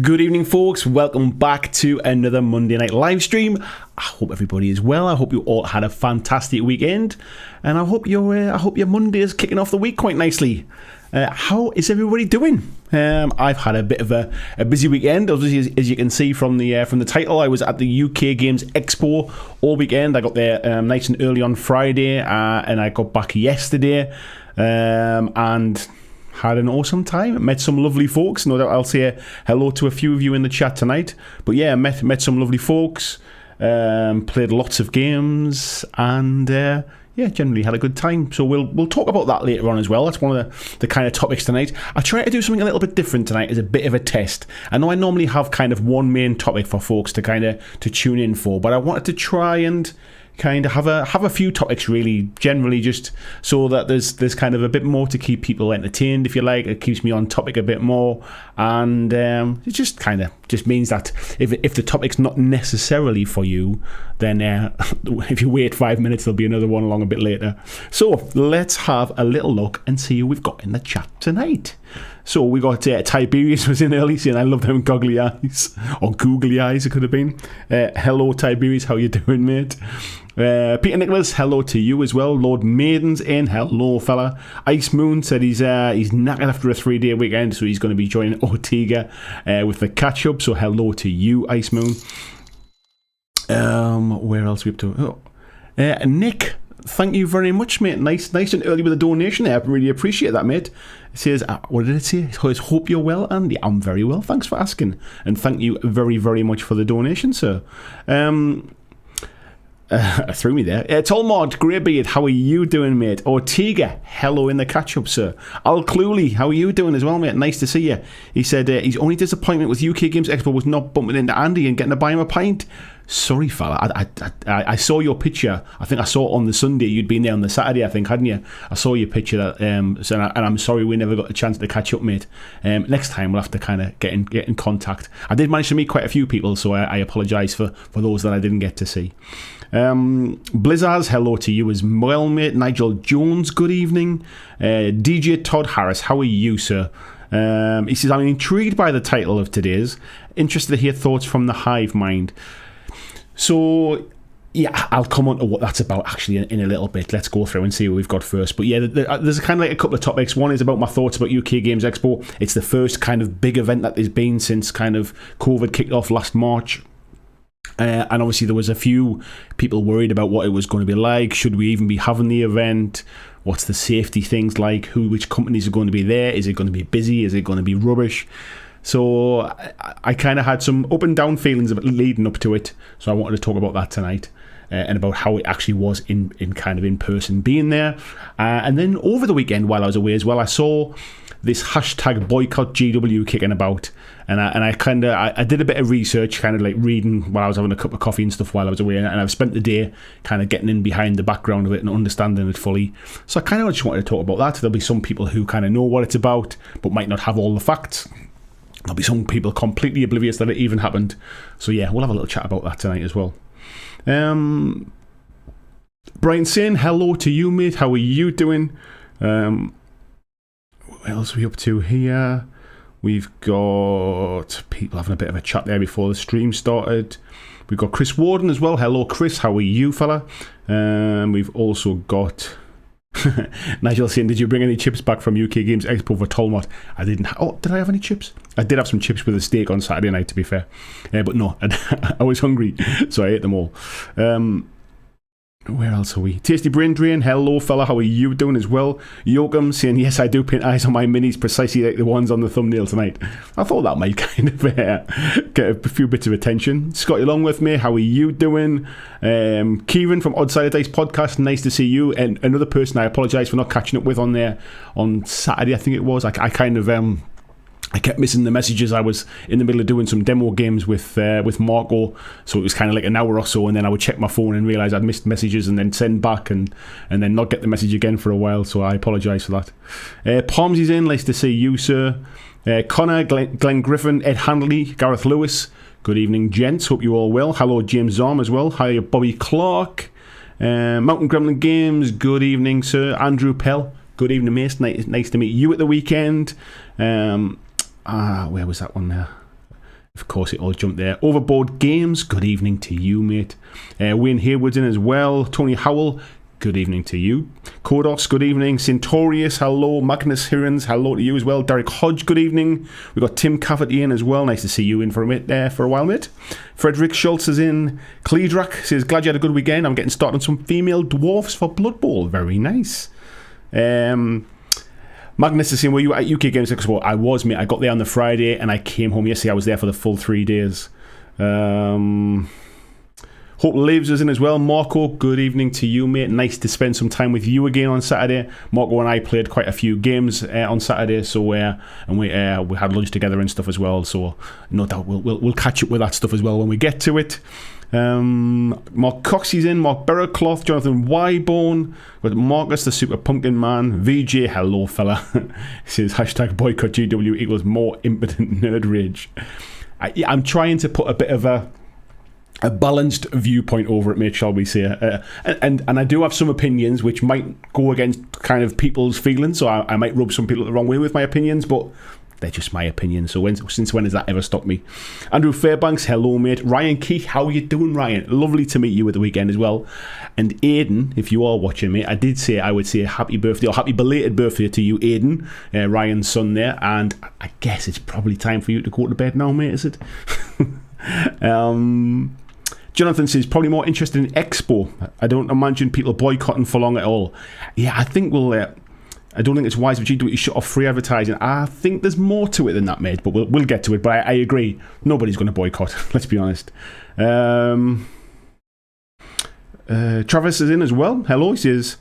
Good evening, folks. Welcome back to another Monday night live stream. I hope everybody is well. I hope you all had a fantastic weekend, and I hope your Monday is kicking off the week quite nicely. How is everybody doing? I've had a bit of a busy weekend. Obviously, as you can see from the title, I was at the UKGE Expo all weekend. I got there nice and early on Friday, and I got back yesterday, and had an awesome time. Met some lovely folks. No doubt I'll say hello to a few of you in the chat tonight. But yeah, met some lovely folks. Played lots of games, and generally had a good time. So we'll talk about that later on as well. That's one of the kind of topics tonight. I try to do something a little bit different tonight as a bit of a test. I know I normally have kind of one main topic for folks to tune in for, but I wanted to try and kind of have a few topics, really, generally, just so that there's kind of a bit more to keep people entertained, if you like. It keeps me on topic a bit more, and it just means that if the topic's not necessarily for you, then if you wait 5 minutes, there'll be another one along a bit later. So let's have a little look and see who we've got in the chat tonight. So we got Tiberius was in early, saying I love them goggly eyes, or googly eyes it could have been. Hello Tiberius, how you doing, mate? Peter Nicholas, hello to you as well. Lord Maiden's in, hello fella. Ice Moon said he's knackered after a 3-day weekend, so he's going to be joining Ortega with the catch up. So hello to you, Ice Moon. Where else are we up to? Nick, thank you very much, mate. Nice and early with a donation there. I really appreciate that, mate. It says, what did it say? It says, hope you're well, Andy. I'm very well. Thanks for asking, and thank you very, very much for the donation, sir. Threw me there. Tolmod, Greybeard, how are you doing, mate? Ortega, hello in the catch-up, sir. Al Cluley, how are you doing as well, mate? Nice to see you. He said his only disappointment with UK Games Expo was not bumping into Andy and getting to buy him a pint. Sorry, fella. I saw your picture. I think I saw it on the Sunday. You'd been there on the Saturday, I think, hadn't you? I saw your picture, and I'm sorry we never got a chance to catch up, mate. Next time we'll have to kind of get in contact. I did manage to meet quite a few people, so I apologise for those that I didn't get to see. Blizzards, hello to you as well, mate. Nigel Jones, good evening. DJ Todd Harris, how are you, sir? He says, I'm intrigued by the title of today's. Interested to hear thoughts from the hive mind. So, yeah, I'll come on to what that's about actually in a little bit. Let's go through and see what we've got first. But yeah, there's kind of like a couple of topics. One is about my thoughts about UK Games Expo. It's the first kind of big event that there's been since kind of COVID kicked off last March. And obviously there was a few people worried about what it was going to be like. Should we even be having the event? What's the safety things like? Which companies are going to be there? Is it going to be busy? Is it going to be rubbish? So I kind of had some up and down feelings of it leading up to it. So I wanted to talk about that tonight. And about how it actually was in kind of in person being there. And then over the weekend while I was away as well, I saw this hashtag Boycott GW kicking about, and I did a bit of research, kind of like reading while I was having a cup of coffee and stuff while I was away, and I've spent the day kind of getting in behind the background of it and understanding it fully. So I kind of just wanted to talk about that. There'll be some people who kind of know what it's about but might not have all the facts. There'll be some people completely oblivious that it even happened. So yeah, we'll have a little chat about that tonight as well. Brian saying hello to you, mate. How are you doing? What else are we up to here? We've got people having a bit of a chat there before the stream started. We've got Chris Warden as well. Hello, Chris. How are you, fella? We've also got Nigel saying, did you bring any chips back from UK Games Expo for Tolmot? I didn't. Did I have any chips? I did have some chips with a steak on Saturday night, to be fair. But no, I was hungry, so I ate them all. Where else are we? Tasty Brain Drain, hello fella, how are you doing as well? Yoakum saying, yes, I do paint eyes on my minis precisely like the ones on the thumbnail tonight. I thought that might kind of get a few bits of attention. Scotty Longworth, mate, how are you doing? Kieran from Odd Side of Dice podcast, nice to see you. And another person I apologise for not catching up with on there on Saturday, I think it was. I kind of I kept missing the messages. I was in the middle of doing some demo games with Marco, so it was kind of like an hour or so, and then I would check my phone and realise I'd missed messages and then send back and then not get the message again for a while, so I apologise for that. Palmsy's in, nice to see you, sir. Connor, Glenn Griffin, Ed Handley, Gareth Lewis, good evening, gents, hope you all well. Hello, James Zorm as well. Hi, Bobby Clark. Mountain Gremlin Games, good evening, sir. Andrew Pell, good evening, mate. Nice to meet you at the weekend. Where was that one there? Of course, it all jumped there. Overboard Games, good evening to you, mate. Wayne Hayward's in as well. Tony Howell, good evening to you. Kodos, good evening. Centurius, hello. Magnus Hirons, hello to you as well. Derek Hodge, good evening. We've got Tim Cafferty in as well. Nice to see you in for a bit there for a while, mate. Frederick Schultz is in. Cleedrak says, glad you had a good weekend. I'm getting started on some female dwarfs for Blood Bowl. Very nice. Magnus is saying, were you at UK Games Expo? I was, mate. I got there on the Friday and I came home yesterday. I was there for the full 3 days. Hope Lives is in as well. Marco, good evening to you, mate. Nice to spend some time with you again on Saturday. Marco and I played quite a few games on Saturday, so and we had lunch together and stuff as well. So no doubt we'll catch up with that stuff as well when we get to it. Mark Coxey's in. Mark Berracloth, Jonathan Wybone, with Marcus the Super Pumpkin Man, VJ, hello fella. He says hashtag boycott GW equals more impotent nerd rage. I'm trying to put a bit of a balanced viewpoint over it, mate, shall we say. And I do have some opinions which might go against kind of people's feelings, so I might rub some people the wrong way with my opinions, but they're just my opinions. So since when has that ever stopped me? Andrew Fairbanks, hello, mate. Ryan Keith, how are you doing, Ryan? Lovely to meet you at the weekend as well. And Aiden, if you are watching, mate, I would say happy birthday, or happy belated birthday to you, Aiden, Ryan's son there. And I guess it's probably time for you to go to bed now, mate, is it? Jonathan says, probably more interested in Expo. I don't imagine people boycotting for long at all. Yeah, I think I don't think it's wise of GW to shut off free advertising. I think there's more to it than that, mate, but we'll get to it. But I agree, nobody's going to boycott, let's be honest. Travis is in as well. Hello, he says,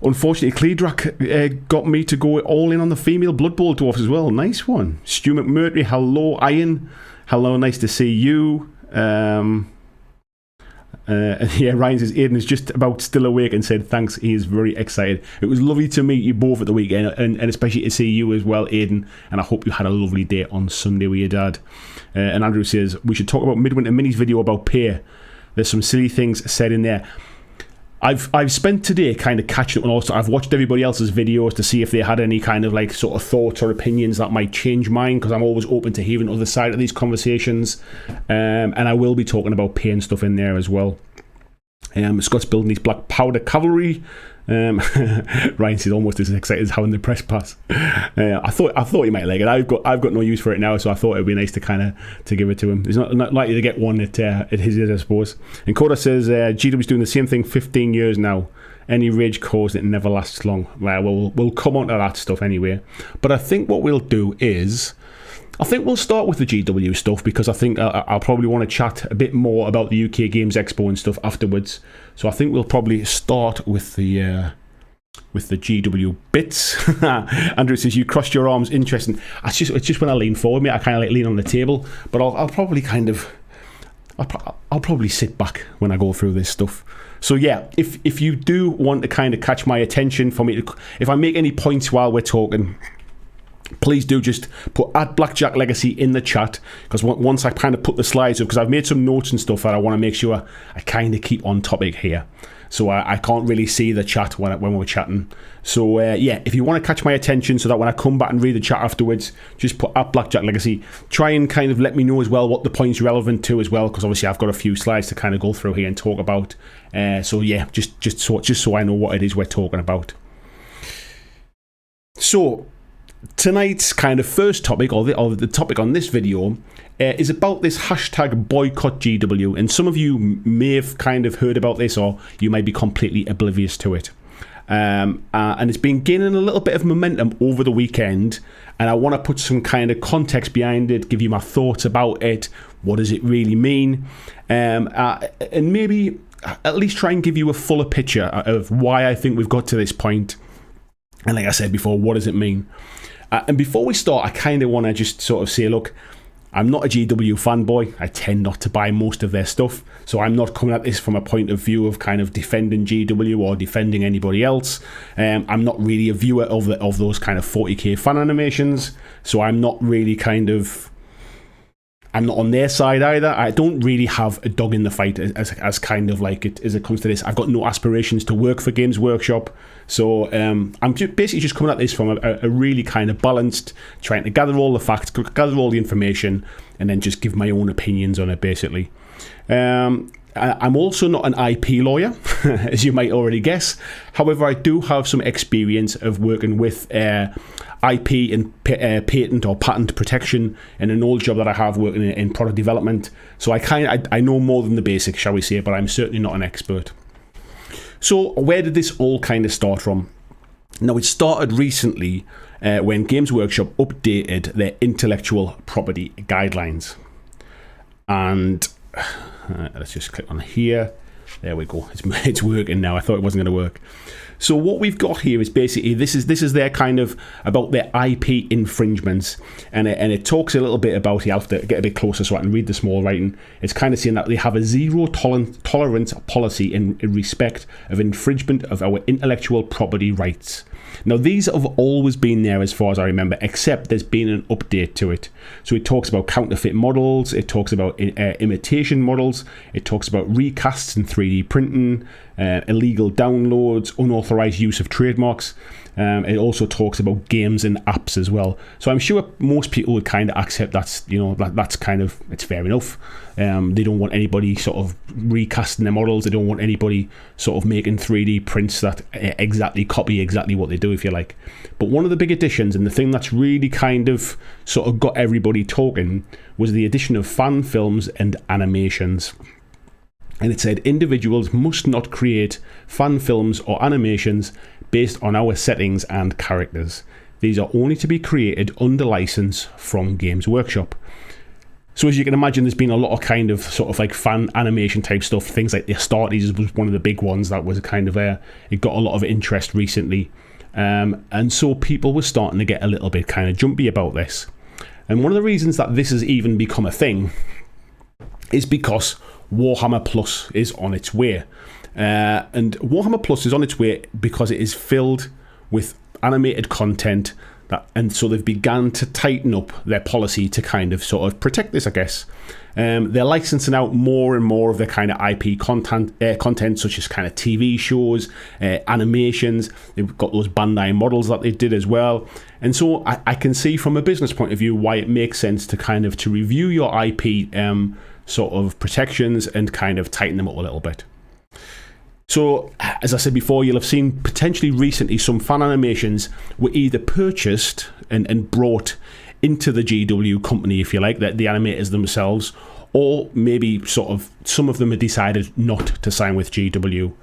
unfortunately, Cleedrak got me to go all in on the female Blood Bowl dwarfs as well. Nice one. Stu McMurtry, hello. Ian, hello, nice to see you. Yeah, Ryan says Aiden is just about still awake and said thanks. He is very excited. It was lovely to meet you both at the weekend, and especially to see you as well, Aiden. And I hope you had a lovely day on Sunday with your dad. And Andrew says we should talk about Midwinter Mini's video about pay. There's some silly things said in there. I've spent today kind of catching up on all stuff. I've watched everybody else's videos to see if they had any kind of like sort of thoughts or opinions that might change mine, because I'm always open to hearing the other side of these conversations. And I will be talking about pay and stuff in there as well. Scott's building these black powder cavalry. Ryan says almost as excited as having the press pass. I thought he might like it. I've got no use for it now, so I thought it'd be nice to kind of to give it to him. He's not likely to get one at his age, I suppose. And Coda says GW's doing the same thing 15 years now. Any rage caused, it never lasts long. Well, we'll come on to that stuff anyway. But I think what we'll do is, I think we'll start with the GW stuff, because I think I'll probably want to chat a bit more about the UK Games Expo and stuff afterwards. So I think we'll probably start with the GW bits. Andrew says you crossed your arms. Interesting. It's just when I lean forward, mate. I kind of like lean on the table, but I'll probably I'll probably sit back when I go through this stuff. So yeah, if you do want to kind of catch my attention for me to, if I make any points while we're talking, please do just put @BlackJack Legacy in the chat, because once I kind of put the slides up, because I've made some notes and stuff that I want to make sure I kind of keep on topic here. So I can't really see the chat when we're chatting. So yeah, if you want to catch my attention so that when I come back and read the chat afterwards, just put @BlackJack Legacy. Try and kind of let me know as well what the point's relevant to as well, because obviously I've got a few slides to kind of go through here and talk about. So yeah, just so I know what it is we're talking about. So tonight's kind of first topic, or the topic on this video, is about this hashtag boycott GW, and some of you may have kind of heard about this, or you might be completely oblivious to it. And it's been gaining a little bit of momentum over the weekend, and I want to put some kind of context behind it, give you my thoughts about it, what does it really mean, and maybe at least try and give you a fuller picture of why I think we've got to this point. And like I said before, what does it mean? And before we start, I kind of want to just sort of say, look, I'm not a GW fanboy. I tend not to buy most of their stuff. So I'm not coming at this from a point of view of kind of defending GW or defending anybody else. I'm not really a viewer of those kind of 40k fan animations. So I'm not really kind of, I'm not on their side either. I don't really have a dog in the fight as kind of like it as it comes to this. I've got no aspirations to work for Games Workshop, so I'm basically just coming at this from a really kind of balanced, trying to gather all the facts, gather all the information, and then just give my own opinions on it, basically. I'm also not an IP lawyer, as you might already guess. However, I do have some experience of working with IP and patent or patent protection in an old job that I have working in product development. So I know more than the basics, shall we say, but I'm certainly not an expert. So where did this all kind of start from? Now, it started recently when Games Workshop updated their intellectual property guidelines. And let's just click on here. There we go. It's working now. I thought it wasn't going to work. So what we've got here is basically this is their kind of about their IP infringements, and it talks a little bit about. You have to get a bit closer so I can read the small writing. It's kind of saying that they have a zero tolerance policy in respect of infringement of our intellectual property rights. Now, these have always been there as far as I remember, except there's been an update to it. So it talks about counterfeit models, it talks about imitation models, it talks about recasts and 3D printing, illegal downloads, unauthorized use of trademarks. It also talks about games and apps as well. So I'm sure most people would kind of accept that's kind of, it's fair enough. They don't want anybody sort of recasting their models. They don't want anybody sort of making 3D prints that copy exactly what they do, if you like. But one of the big additions, and the thing that's really kind of sort of got everybody talking, was the addition of fan films and animations. And it said individuals must not create fan films or animations based on our settings and characters. These are only to be created under license from Games Workshop. So as you can imagine, there's been a lot of kind of sort of like fan animation type stuff. Things like the Astartes was one of the big ones that was kind of it got a lot of interest recently. And so people were starting to get a little bit kind of jumpy about this. And one of the reasons that this has even become a thing is because Warhammer Plus is on its way. And Warhammer Plus is on its way because it is filled with animated content, and so they've begun to tighten up their policy to kind of sort of protect this, I guess. They're licensing out more and more of their kind of IP content, such as kind of TV shows, animations. They've got those Bandai models that they did as well. And so I can see from a business point of view why it makes sense to kind of to review your IP sort of protections and kind of tighten them up a little bit. So, as I said before, you'll have seen potentially recently some fan animations were either purchased and brought into the GW company, if you like, the animators themselves, or maybe sort of some of them have decided not to sign with GW.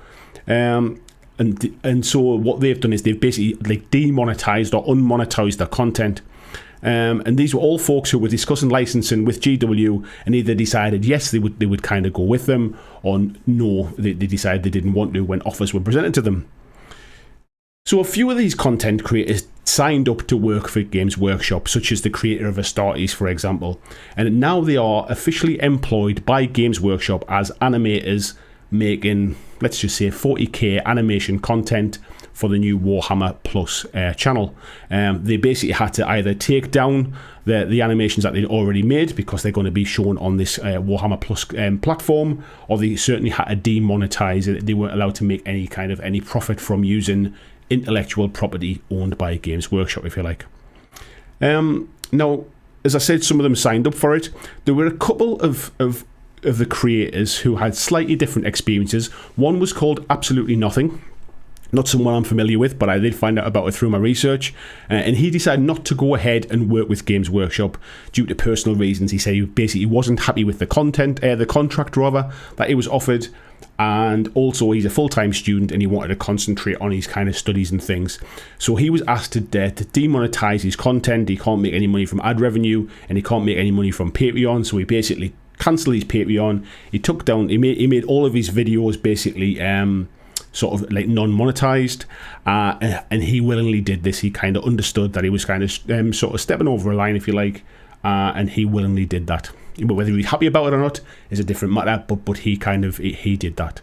And so what they've done is they've basically like demonetized or unmonetized their content. And these were all folks who were discussing licensing with GW and either decided yes, they would kind of go with them, or no, they decided they didn't want to when offers were presented to them. So a few of these content creators signed up to work for Games Workshop, such as the creator of Astartes, for example, and now they are officially employed by Games Workshop as animators making, let's just say, 40k animation content for the new Warhammer Plus channel. They basically had to either take down the animations that they'd already made because they're going to be shown on this Warhammer Plus platform, or they certainly had to demonetize it. They weren't allowed to make any profit from using intellectual property owned by Games Workshop, if you like. Now, as I said, some of them signed up for it. There were a couple of the creators who had slightly different experiences. One was called Absolutely Nothing. Not someone I'm familiar with, but I did find out about it through my research. And he decided not to go ahead and work with Games Workshop due to personal reasons. He said he basically wasn't happy with the contract rather, that he was offered. And also he's a full-time student and he wanted to concentrate on his kind of studies and things. So he was asked to demonetize his content. He can't make any money from ad revenue and he can't make any money from Patreon. So he basically cancelled his Patreon. He made all of his videos basically sort of like non-monetized, and he willingly did this. He kind of understood that he was kind of sort of stepping over a line, if you like, and he willingly did that. But whether he's happy about it or not is a different matter, but he did that.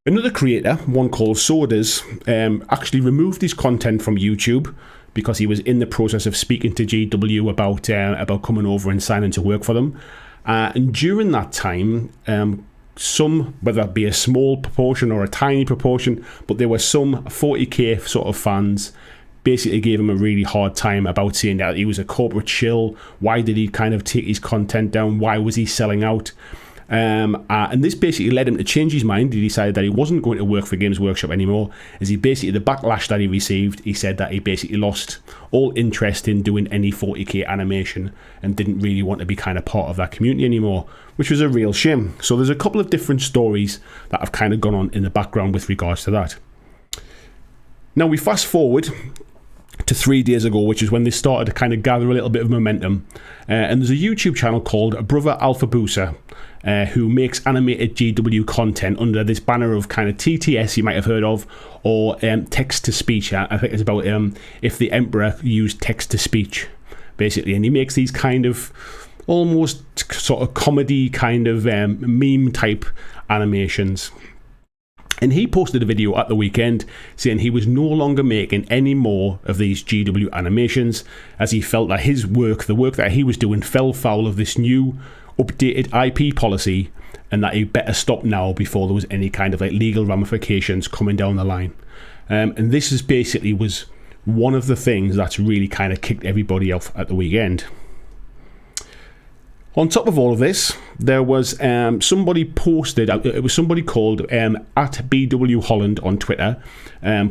Another creator, one called Sodas, actually removed his content from YouTube because he was in the process of speaking to GW about coming over and signing to work for them. And during that time, some, whether it be a small proportion or a tiny proportion, but there were some 40k sort of fans basically gave him a really hard time about saying that he was a corporate shill. Why did he kind of take his content down? Why was he selling out? And this basically led him to change his mind. He decided that he wasn't going to work for Games Workshop anymore, as he basically, the backlash that he received, he said that he basically lost all interest in doing any 40k animation and didn't really want to be kind of part of that community anymore, which was a real shame. So there's a couple of different stories that have kind of gone on in the background with regards to that. Now we fast forward to 3 days ago, which is when they started to kind of gather a little bit of momentum. And there's a YouTube channel called Brother Alpha Booser, who makes animated GW content under this banner of kind of TTS you might have heard of, or text-to-speech. I think it's about if the Emperor used text-to-speech, basically. And he makes these kind of almost sort of comedy kind of meme-type animations. And he posted a video at the weekend saying he was no longer making any more of these GW animations, as he felt that his work, the work that he was doing, fell foul of this new updated IP policy, and that he better stop now before there was any kind of like legal ramifications coming down the line. And this is basically was one of the things that's really kind of kicked everybody off at the weekend. On top of all of this, there was somebody posted, it was somebody called at BW Holland on Twitter,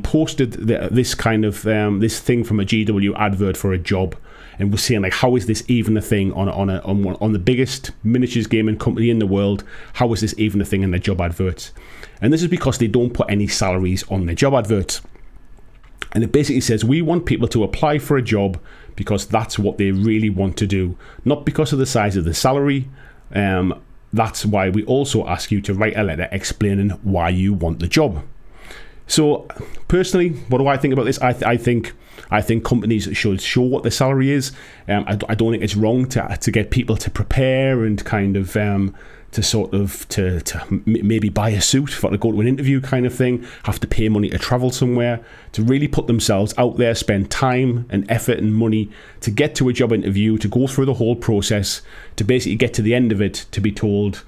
posted this kind of this thing from a GW advert for a job, and was saying like, how is this even a thing on the biggest miniatures gaming company in the world? How is this even a thing in their job adverts? And this is because they don't put any salaries on their job adverts. And it basically says, we want people to apply for a job because that's what they really want to do, not because of the size of the salary. That's why we also ask you to write a letter explaining why you want the job. So personally, what do I think about this? I think companies should show what the salary is. I don't think it's wrong to get people to prepare and kind of to maybe buy a suit for to go to an interview kind of thing, have to pay money to travel somewhere, to really put themselves out there, spend time and effort and money to get to a job interview, to go through the whole process, to basically get to the end of it, to be told,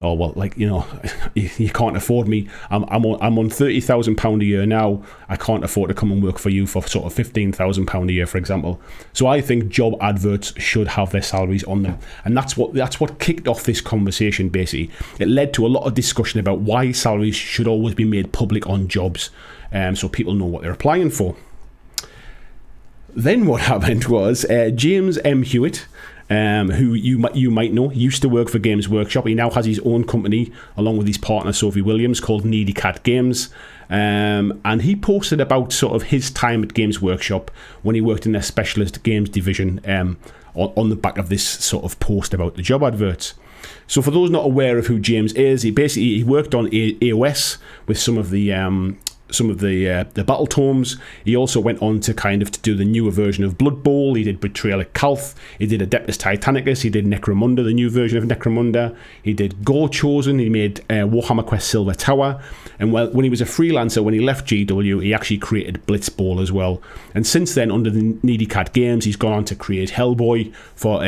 oh, well, like, you know, you can't afford me. I'm on £30,000 a year now. I can't afford to come and work for you for sort of £15,000 a year, for example. So I think job adverts should have their salaries on them, and that's what kicked off this conversation. Basically, it led to a lot of discussion about why salaries should always be made public on jobs, so people know what they're applying for. Then what happened was James M. Hewitt, who you might know, used to work for Games Workshop. He now has his own company along with his partner Sophie Williams called Needy Cat Games, and he posted about sort of his time at Games Workshop when he worked in their specialist games division, on the back of this sort of post about the job adverts. So for those not aware of who James is, he worked on AOS with some of the battle tomes. He also went on to kind of to do the newer version of Blood Bowl. He did Betrayal at Calth. He did Adeptus Titanicus. He did Necromunda, the new version of Necromunda. He did Gore Chosen. He made Warhammer Quest Silver Tower. And when he was a freelancer, when he left GW, he actually created Blitzball as well. And since then, under the Needy Cat Games, he's gone on to create Hellboy for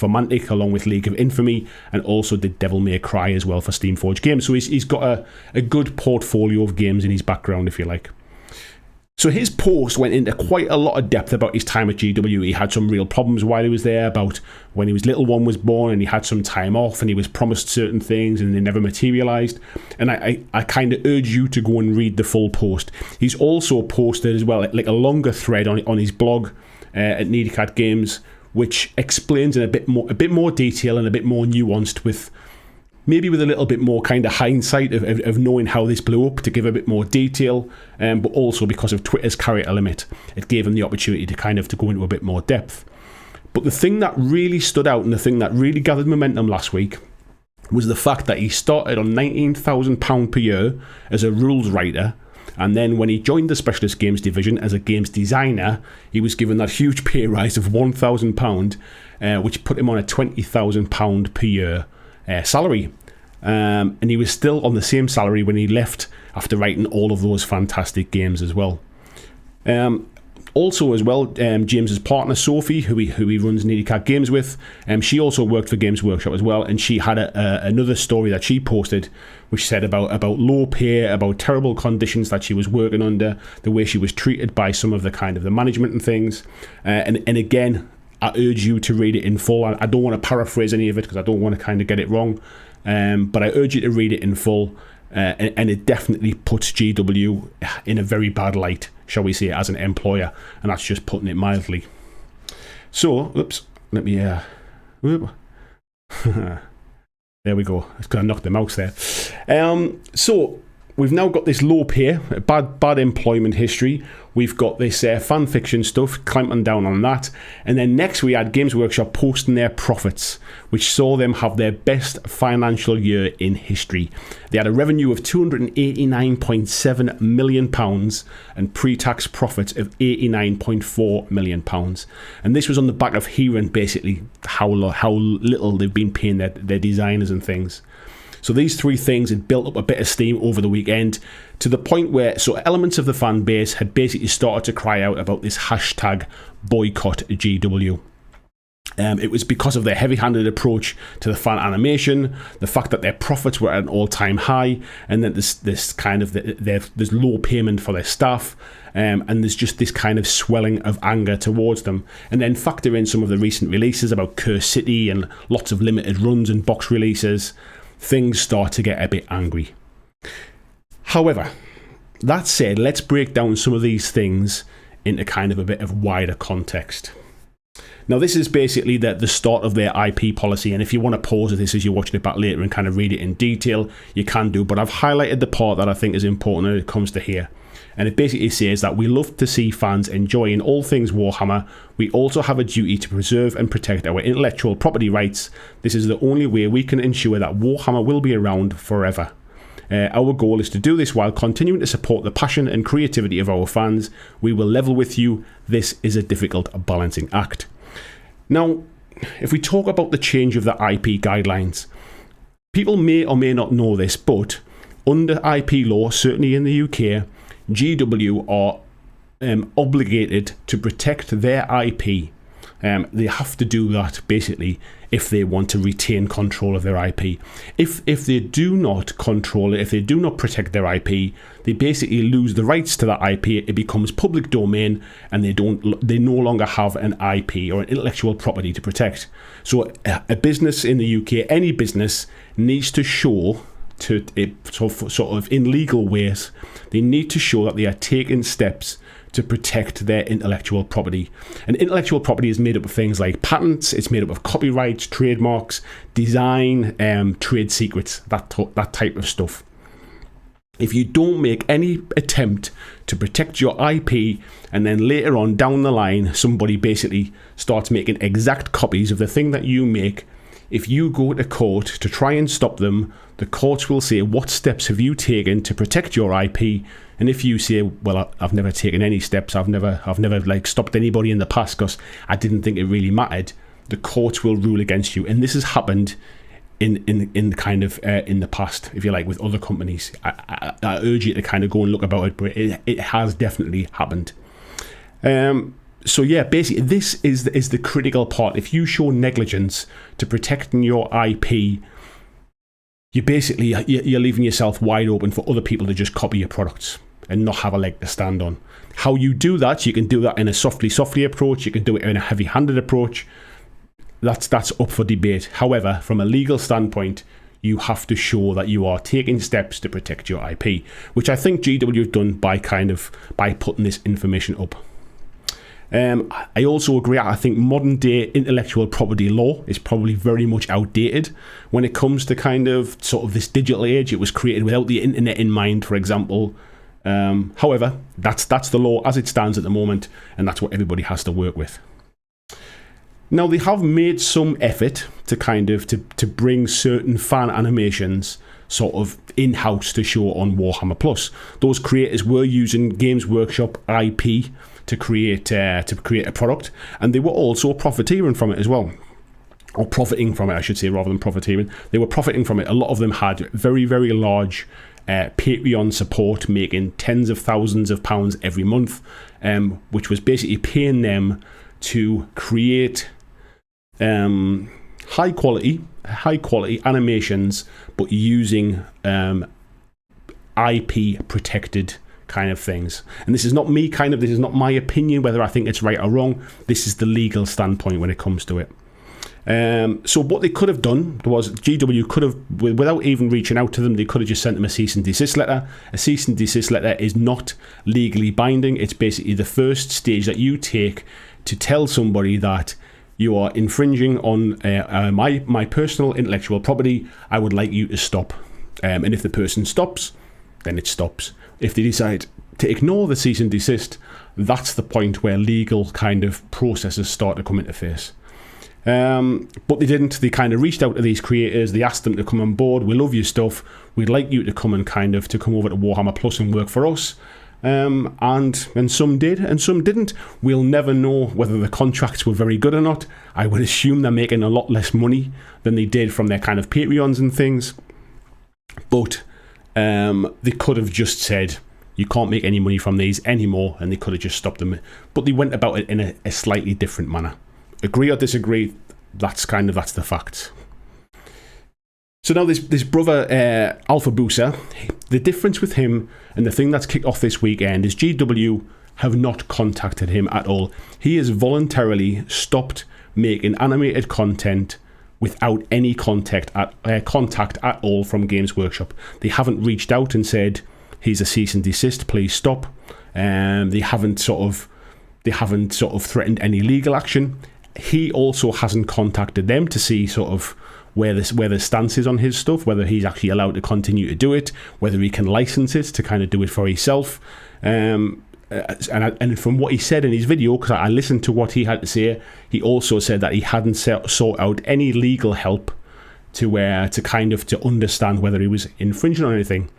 Mantic, along with League of Infamy, and also did Devil May Cry as well for Steamforged Games. So he's got a good portfolio of games in his background, if you like. So his post went into quite a lot of depth about his time at GW. He had some real problems while he was there, about when his little one was born and he had some time off and he was promised certain things and they never materialised. And I kind of urge you to go and read the full post. He's also posted as well like a longer thread on his blog at Needy Cat Games, which explains in a bit more detail and a bit more nuanced, with maybe with a little bit more kind of hindsight of knowing how this blew up, to give a bit more detail, but also because of Twitter's character limit, it gave him the opportunity to kind of to go into a bit more depth. But the thing that really stood out and the thing that really gathered momentum last week was the fact that he started on £19,000 per year as a rules writer. And then when he joined the Specialist Games division as a games designer, he was given that huge pay rise of £1,000, which put him on a £20,000 per year salary. And he was still on the same salary when he left after writing all of those fantastic games as well. Also as well, James's partner Sophie, who he runs Needy Cat Games with, she also worked for Games Workshop as well, and she had another story that she posted which said about low pay, about terrible conditions that she was working under, the way she was treated by some of the kind of the management and things. And again, I urge you to read it in full. I don't want to paraphrase any of it because I don't want to kind of get it wrong, but I urge you to read it in full. And it definitely puts GW in a very bad light, shall we say, as an employer, and that's just putting it mildly. So, oops, let me there we go. It's because I knocked the mouse there. So we've now got this low pay, bad employment history. We've got this fan fiction stuff, clamping down on that. And then next we had Games Workshop posting their profits, which saw them have their best financial year in history. They had a revenue of £289.7 million and pre-tax profits of £89.4 million. And this was on the back of hearing basically how little they've been paying their designers and things. So these three things had built up a bit of steam over the weekend to the point where elements of the fan base had basically started to cry out about this hashtag Boycott GW. It was because of their heavy-handed approach to the fan animation, the fact that their profits were at an all-time high, and that there's low payment for their staff, and there's just this kind of swelling of anger towards them. And then factor in some of the recent releases about Curse City and lots of limited runs and box releases. Things start to get a bit angry. However, that said, let's break down some of these things into kind of a bit of wider context. Now, this is basically the start of their IP policy, and if you want to pause this as you're watching it back later and kind of read it in detail, you can do, but I've highlighted the part that I think is important when it comes to here. And it basically says that we love to see fans enjoying all things Warhammer. We also have a duty to preserve and protect our intellectual property rights. This is the only way we can ensure that Warhammer will be around forever. Our goal is to do this while continuing to support the passion and creativity of our fans. We will level with you. This is a difficult balancing act. Now, if we talk about the change of the IP guidelines, people may or may not know this, but under IP law, certainly in the UK, GW are obligated to protect their IP. They have to do that basically if they want to retain control of their IP. If they do not control it, if they do not protect their IP, they basically lose the rights to that IP. It becomes public domain, and they no longer have an IP or an intellectual property to protect. So a business in the UK, any business, needs to show to sort of in legal ways, they need to show that they are taking steps to protect their intellectual property. And intellectual property is made up of things like patents, it's made up of copyrights, trademarks, design, trade secrets, that type of stuff. If you don't make any attempt to protect your IP, and then later on down the line somebody basically starts making exact copies of the thing that you make, if you go to court to try and stop them, the courts will say, what steps have you taken to protect your IP? And if you say, well, I've never taken any steps, I've never stopped anybody in the past because I didn't think it really mattered, the courts will rule against you. And this has happened in the past, if you like, with other companies. I urge you to kind of go and look about it, but it has definitely happened. So yeah, basically this is the critical part. If you show negligence to protecting your IP, you're leaving yourself wide open for other people to just copy your products and not have a leg to stand on. How you do that, you can do that in a softly approach, you can do it in a heavy-handed approach. That's up for debate. However, from a legal standpoint, you have to show that you are taking steps to protect your IP, which I think GW have done by putting this information up. I also agree. I think modern day intellectual property law is probably very much outdated when it comes to kind of sort of this digital age. It was created without the internet in mind, for example. However, that's the law as it stands at the moment, and that's what everybody has to work with. Now, they have made some effort to kind of to bring certain fan animations sort of in-house to show on Warhammer Plus. Those creators were using Games Workshop IP to create a product, and they were also profiteering from it as well, or profiting from it, I should say, rather than profiteering. They were profiting from it. A lot of them had very, very large Patreon support, making tens of thousands of pounds every month, which was basically paying them to create high quality animations, but using IP protected kind of things. And this is not me, this is not my opinion whether I think it's right or wrong. This is the legal standpoint when it comes to it. So what they could have done was GW could have, without even reaching out to them, they could have just sent them a cease and desist letter. A cease and desist letter is not legally binding. It's basically the first stage that you take to tell somebody that you are infringing on my personal intellectual property. I would like you to stop. And if the person stops, then it stops. If they decide to ignore the cease and desist, that's the point where legal kind of processes start to come into face. But they didn't. They kind of reached out to these creators. They asked them to come on board. We love your stuff. We'd like you to come and to come over to Warhammer Plus and work for us. And some did and some didn't. We'll never know whether the contracts were very good or not. I would assume they're making a lot less money than they did from their kind of Patreons and things. But they could have just said, you can't make any money from these anymore, and they could have just stopped them. But they went about it in a slightly different manner. Agree or disagree, that's the facts. So now this brother, Alpha Booser, the difference with him and the thing that's kicked off this weekend is GW have not contacted him at all. He has voluntarily stopped making animated content without any contact at all from Games Workshop. They haven't reached out and said, here's a cease and desist, please stop. They haven't sort of threatened any legal action. He also hasn't contacted them to see sort of where the stance is on his stuff, whether he's actually allowed to continue to do it, whether he can license it to kind of do it for himself. And from what he said in his video, because I listened to what he had to say, he also said that he hadn't sought out any legal help to understand whether he was infringing on anything.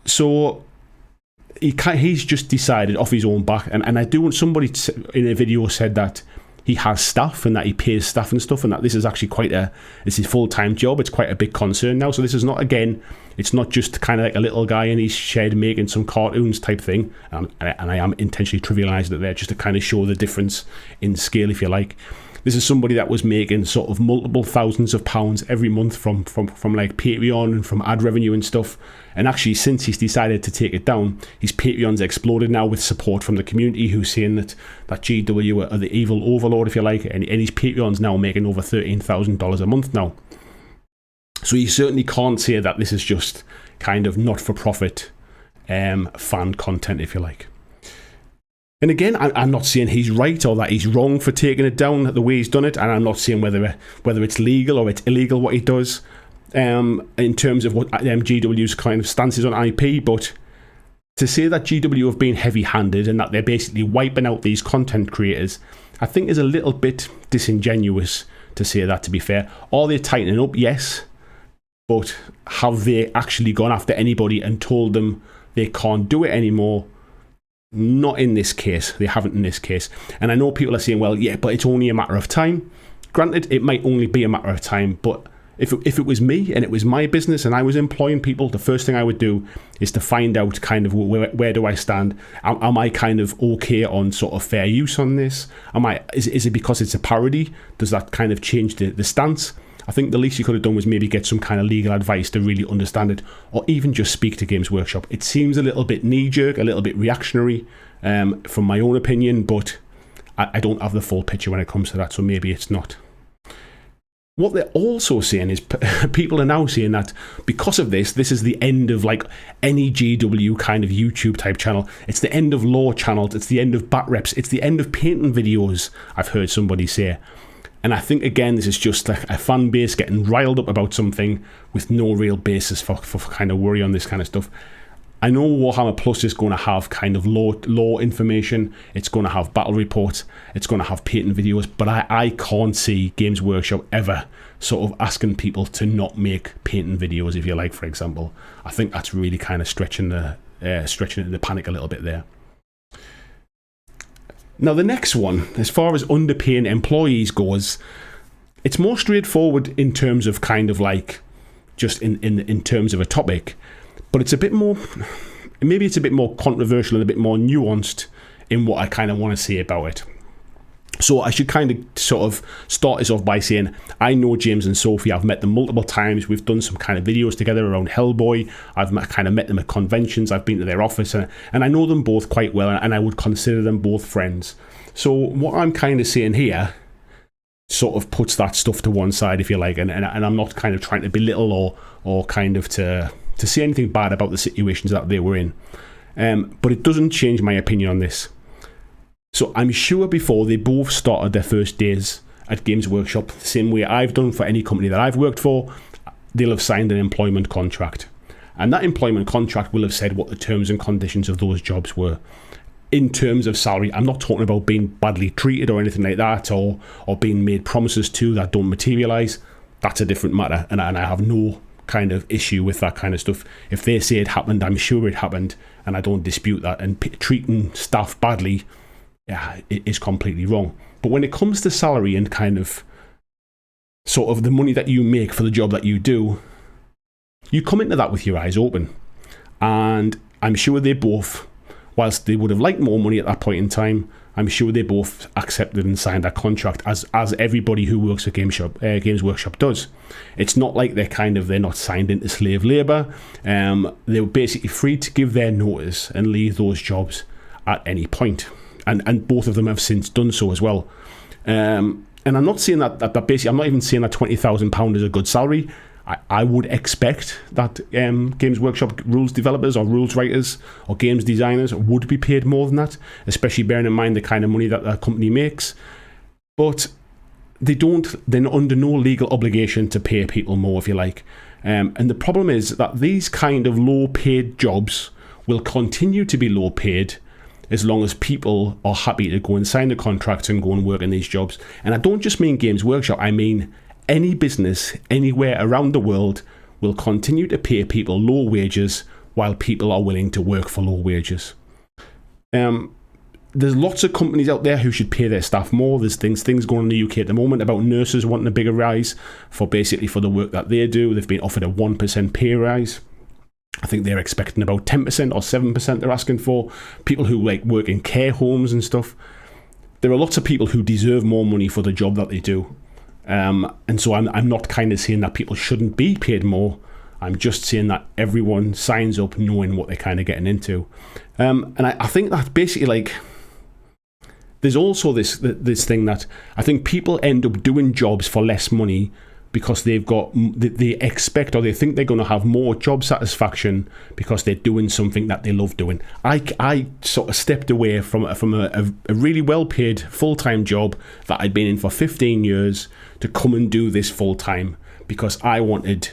So he's just decided off his own back, and I do want somebody in a video said that he has staff and that he pays staff and stuff, and that this is actually it's his full-time job. It's quite a big concern now. So this is not, again, it's not just kind of like a little guy in his shed making some cartoons type thing. And I am intentionally trivializing it there just to kind of show the difference in scale, if you like. This is somebody that was making sort of multiple thousands of pounds every month from like Patreon and from ad revenue and stuff. And actually, since he's decided to take it down, his Patreon's exploded now with support from the community who's saying that GW are the evil overlord, if you like. And his Patreon's now making over $13,000 a month now. So you certainly can't say that this is just kind of not-for-profit fan content, if you like. And again, I'm not saying he's right or that he's wrong for taking it down the way he's done it, and I'm not saying whether it's legal or it's illegal what he does in terms of what GW's kind of stance is on IP, but to say that GW have been heavy-handed and that they're basically wiping out these content creators, I think is a little bit disingenuous to say that, to be fair. Are they tightening up? Yes. But have they actually gone after anybody and told them they can't do it anymore? Not in this case. They haven't in this case. And I know people are saying, well, yeah, but it's only a matter of time. Granted, it might only be a matter of time, but if it was me and it was my business and I was employing people, the first thing I would do is to find out kind of where do I stand? Am I kind of okay on sort of fair use on this? Is it because it's a parody? Does that kind of change the stance? I think the least you could have done was maybe get some kind of legal advice to really understand it, or even just speak to Games Workshop. It seems a little bit knee-jerk, a little bit reactionary from my own opinion, but I don't have the full picture when it comes to that, so maybe it's not. What they're also saying is people are now saying that because of this is the end of like any GW kind of YouTube type channel. It's the end of lore channels. It's the end of bat reps. It's the end of painting videos, I've heard somebody say. And I think, again, this is just like a fan base getting riled up about something with no real basis for kind of worry on this kind of stuff. I know Warhammer Plus is going to have kind of lore information. It's going to have battle reports. It's going to have painting videos. But I can't see Games Workshop ever sort of asking people to not make painting videos, if you like, for example. I think that's really kind of stretching the panic a little bit there. Now, the next one, as far as underpaying employees goes, it's more straightforward in terms of kind of like just in terms of a topic, but it's a bit more, maybe it's a bit more controversial and a bit more nuanced in what I kind of want to say about it. So I should kind of sort of start this off by saying I know James and Sophie. I've met them multiple times. We've done some kind of videos together around Hellboy. I've kind of met them at conventions. I've been to their office, and I know them both quite well, and I would consider them both friends. So what I'm kind of saying here sort of puts that stuff to one side, if you like, and I'm not kind of trying to belittle or kind of to say anything bad about the situations that they were in. But it doesn't change my opinion on this. So I'm sure before they both started their first days at Games Workshop, the same way I've done for any company that I've worked for, they'll have signed an employment contract. And that employment contract will have said what the terms and conditions of those jobs were. In terms of salary, I'm not talking about being badly treated or anything like that, or being made promises to that don't materialise. That's a different matter, and I have no kind of issue with that kind of stuff. If they say it happened, I'm sure it happened, and I don't dispute that. And treating staff badly, yeah, it is completely wrong. But when it comes to salary and kind of sort of the money that you make for the job that you do, you come into that with your eyes open. And I'm sure they both, whilst they would have liked more money at that point in time, I'm sure they both accepted and signed that contract, as everybody who works at Games Workshop does. It's not like they're not signed into slave labour. They were basically free to give their notice and leave those jobs at any point. And both of them have since done so as well. And I'm not saying that basically, I'm not even saying that £20,000 is a good salary. I would expect that Games Workshop rules developers or rules writers or games designers would be paid more than that, especially bearing in mind the kind of money that the company makes. But they're under no legal obligation to pay people more, if you like. And the problem is that these kind of low-paid jobs will continue to be low-paid as long as people are happy to go and sign the contracts and go and work in these jobs. And I don't just mean Games Workshop, I mean any business anywhere around the world will continue to pay people low wages while people are willing to work for low wages. There's lots of companies out there who should pay their staff more. There's things going on in the UK at the moment about nurses wanting a bigger rise for the work that they do. They've been offered a 1% pay rise. I think they're expecting about 10% or 7% they're asking for. People who work in care homes and stuff. There are lots of people who deserve more money for the job that they do. And so I'm not kind of saying that people shouldn't be paid more. I'm just saying that everyone signs up knowing what they're kind of getting into. And I think that basically there's also this thing that I think people end up doing jobs for less money because they expect or they think they're going to have more job satisfaction because they're doing something that they love doing. I sort of stepped away from a really well-paid full-time job that I'd been in for 15 years to come and do this full-time because I wanted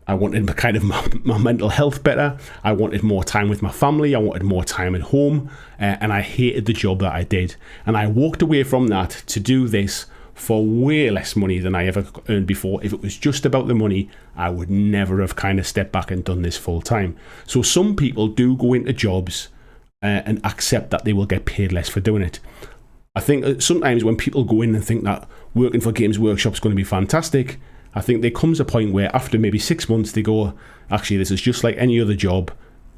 kind of my mental health better. I wanted more time with my family. I wanted more time at home. And I hated the job that I did. And I walked away from that to do this for way less money than I ever earned before. If it was just about the money, I would never have kind of stepped back and done this full time. So some people do go into jobs and accept that they will get paid less for doing it. I think sometimes when people go in and think that working for Games Workshop is going to be fantastic, I think there comes a point where after maybe 6 months they go, actually this is just like any other job,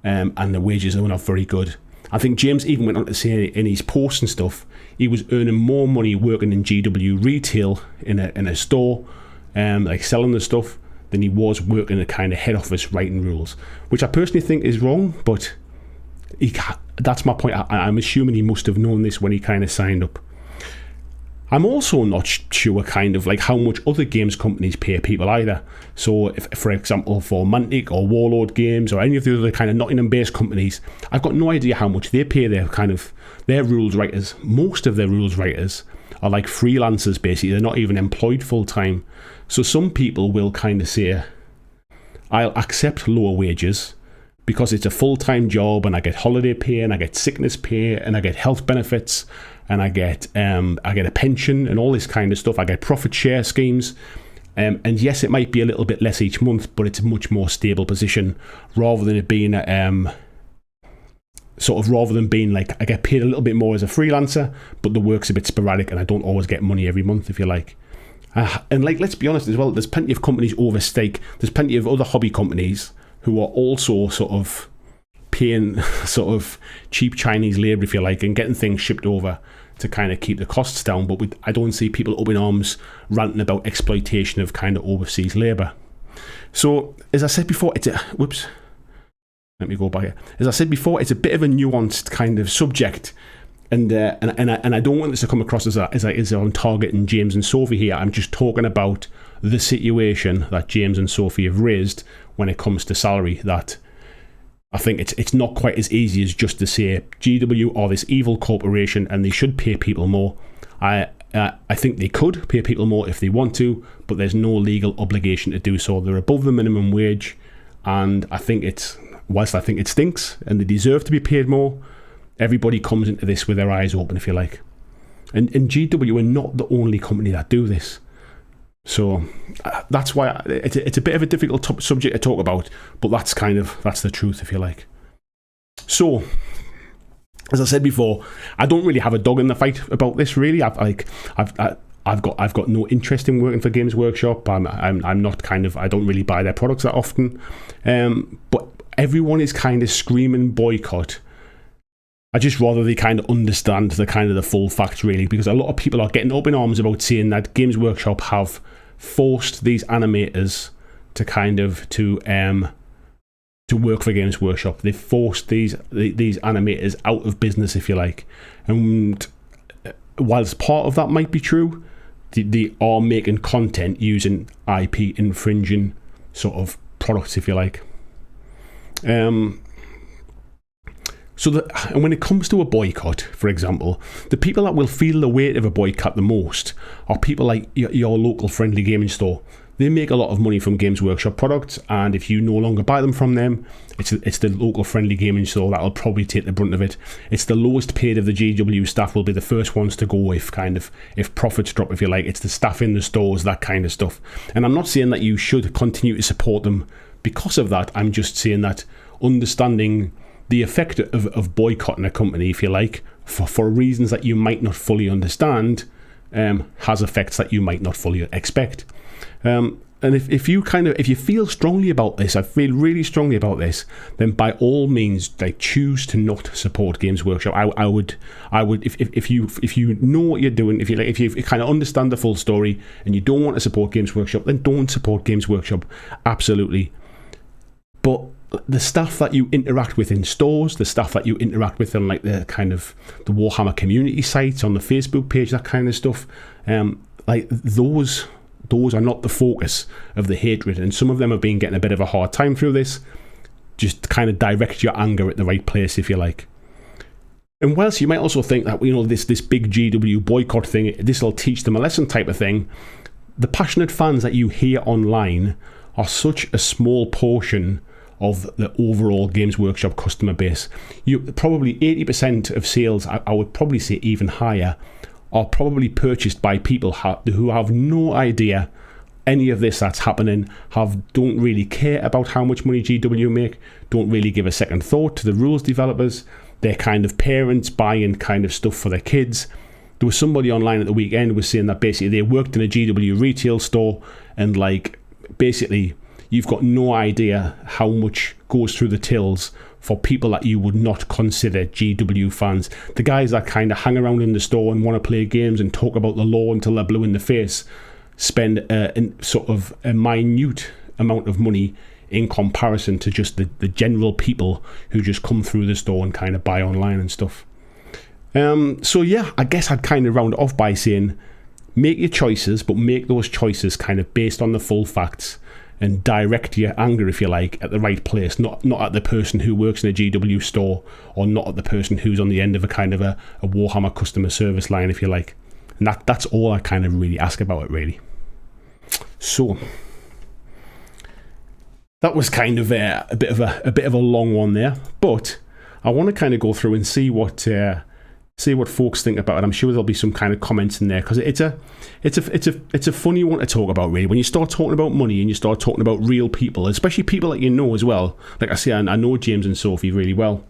and the wages are not very good. I think James even went on to say in his posts and stuff, he was earning more money working in GW retail in a store, selling the stuff, than he was working in a kind of head office writing rules, which I personally think is wrong, but that's my point. I'm assuming he must have known this when he kind of signed up. I'm also not sure kind of how much other games companies pay people either. So if, for example, for Mantic or Warlord Games or any of the other kind of Nottingham-based companies, I've got no idea how much they pay their rules writers. Most of their rules writers are like freelancers, basically. They're not even employed full-time. So some people will kind of say, I'll accept lower wages because it's a full-time job and I get holiday pay and I get sickness pay and I get health benefits and I get a pension and all this kind of stuff. I get profit share schemes. And yes, it might be a little bit less each month, but it's a much more stable position rather than it being like I get paid a little bit more as a freelancer, but the work's a bit sporadic and I don't always get money every month, if you like. And like, let's be honest as well, there's plenty of companies overstake. There's plenty of other hobby companies who are also sort of paying sort of cheap Chinese labour, if you like, and getting things shipped over to kind of keep the costs down. But I don't see people up in arms ranting about exploitation of kind of overseas labour. So, as I said before, it's a... Whoops. Let me go back here. As I said before, it's a bit of a nuanced kind of subject. And I don't want this to come across as I'm targeting James and Sophie here. I'm just talking about the situation that James and Sophie have raised when it comes to salary. That I think it's not quite as easy as just to say GW are this evil corporation and they should pay people more. I think they could pay people more if they want to, but there's no legal obligation to do so. They're above the minimum wage, and whilst I think it stinks and they deserve to be paid more, everybody comes into this with their eyes open, if you like. And GW are not the only company that do this. So that's why it's a bit of a difficult subject to talk about, but that's the truth, if you like. So, as I said before, I don't really have a dog in the fight about this. Really, I've got no interest in working for Games Workshop. I'm not I don't really buy their products that often. But everyone is kind of screaming boycott. I just rather they kind of understand the full facts, really, because a lot of people are getting up in arms about saying that Games Workshop have forced these animators to work for Games Workshop. They've forced these animators out of business, if you like. And whilst part of that might be true, they are making content using IP infringing sort of products, if you like. And when it comes to a boycott, for example, the people that will feel the weight of a boycott the most are people like your local friendly gaming store. They make a lot of money from Games Workshop products, and if you no longer buy them from them, it's the local friendly gaming store that'll probably take the brunt of it. It's the lowest paid of the GW staff will be the first ones to go if profits drop, if you like. It's the staff in the stores, that kind of stuff. And I'm not saying that you should continue to support them because of that. I'm just saying that understanding the effect of boycotting a company, if you like, for reasons that you might not fully understand, has effects that you might not fully expect. And if you feel strongly about this, I feel really strongly about this, then by all means, choose to not support Games Workshop. I would if you know what you're doing, if you kind of understand the full story and you don't want to support Games Workshop, then don't support Games Workshop. Absolutely. But the staff that you interact with in stores, the staff that you interact with on the Warhammer community sites, on the Facebook page, that kind of stuff, those are not the focus of the hatred, and some of them have been getting a bit of a hard time through this. Just kind of direct your anger at the right place, if you like. And whilst you might also think that this big GW boycott thing, this will teach them a lesson type of thing, the passionate fans that you hear online are such a small portion of the overall Games Workshop customer base. Probably 80% of sales, I would probably say even higher, are probably purchased by people who have no idea any of this that's happening, don't really care about how much money GW make, don't really give a second thought to the rules developers. They're kind of parents buying kind of stuff for their kids. There was somebody online at the weekend was saying that basically they worked in a GW retail store, and basically you've got no idea how much goes through the tills for people that you would not consider GW fans. The guys that kind of hang around in the store and want to play games and talk about the law until they're blue in the face spend sort of a minute amount of money in comparison to just the general people who just come through the store and kind of buy online and stuff. So yeah, I guess I'd kind of round it off by saying make your choices, but make those choices kind of based on the full facts, and direct your anger, if you like, at the right place, not at the person who works in a GW store, or not at the person who's on the end of a kind of a Warhammer customer service line, if you like. And that's all I kind of really ask about it, really. So that was kind of a bit of a long one there, but I want to kind of go through and see what folks think about it. I'm sure there'll be some kind of comments in there, because it's a funny one to talk about, really. When you start talking about money and you start talking about real people, especially people that you know as well. Like I say, I know James and Sophie really well,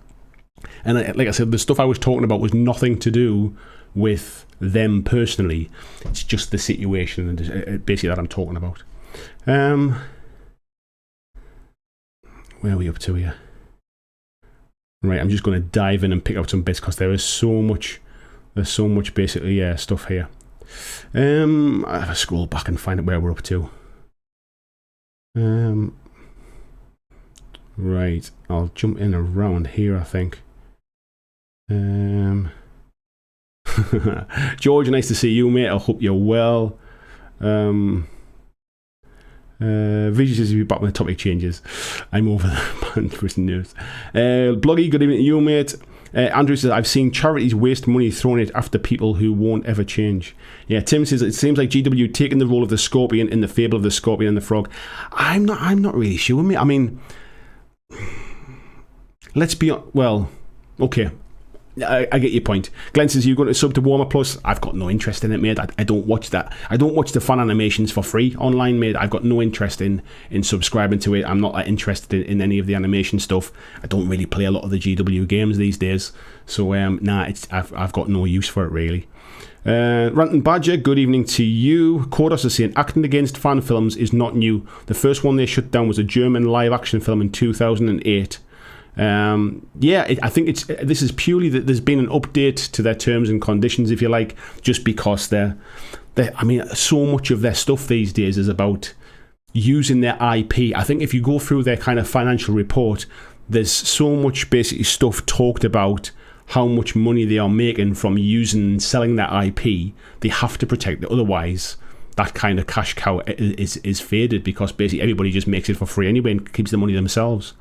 and like I said, the stuff I was talking about was nothing to do with them personally. It's just the situation and basically that I'm talking about. Where are we up to here? Right, I'm just going to dive in and pick out some bits because there is so much. There's so much basically stuff here. I have to scroll back and find out where we're up to. Right, I'll jump in around here, I think. George, nice to see you, mate. I hope you're well. Vijay says you'll be back when the topic changes. I'm over the news. Bloggy, good evening to you, mate. Andrew says, I've seen charities waste money throwing it after people who won't ever change. Yeah, Tim says, it seems like GW taking the role of the scorpion in the fable of the scorpion and the frog. I'm not really sure, mate. I mean, let's be, well, okay. I get your point. Glenn says, you're going to sub to Warmer Plus. I've got no interest in it, mate. I don't watch that. I don't watch the fan animations for free online, mate. I've got no interest in subscribing to it. I'm not that interested in any of the animation stuff. I don't really play a lot of the GW games these days. So, I've got no use for it, really. Ranton Badger, good evening to you. Kodos is saying, acting against fan films is not new. The first one they shut down was a German live-action film in 2008. I think this is purely that there's been an update to their terms and conditions, if you like, just because they're I mean, so much of their stuff these days is about using their IP. I think if you go through their kind of financial report, there's so much basically stuff talked about how much money they are making from using and selling their IP. They have to protect it, otherwise that kind of cash cow is faded, because basically everybody just makes it for free anyway and keeps the money themselves.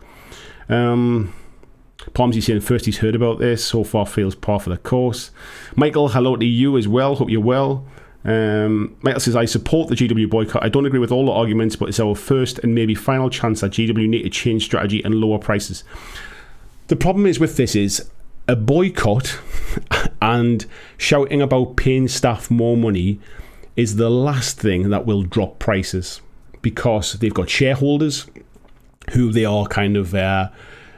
Palmsy saying first he's heard about this, so far feels par for the course. Michael, hello to you as well, hope you're well. Michael says, I support the GW boycott. I don't agree with all the arguments, but it's our first and maybe final chance that GW need to change strategy and lower prices. The problem is with this is a boycott and shouting about paying staff more money is the last thing that will drop prices, because they've got shareholders who they are kind of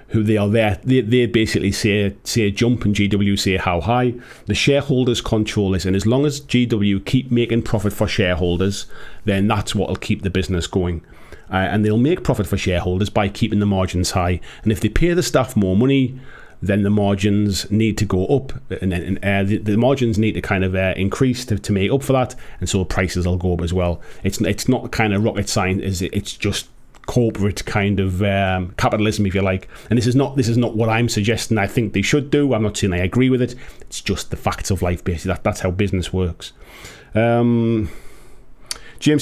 who they are there. They basically say jump and GW say how high. The shareholders control this, and as long as GW keep making profit for shareholders, then that's what will keep the business going. And they'll make profit for shareholders by keeping the margins high. And if they pay the staff more money, then the margins need to go up, and the margins need to kind of increase to make up for that, and so prices will go up as well. It's not kind of rocket science, it's just corporate kind of capitalism, if you like. And this is not what I'm suggesting I think they should do. I'm not saying I agree with it. It's just the facts of life, basically. That's how business works. James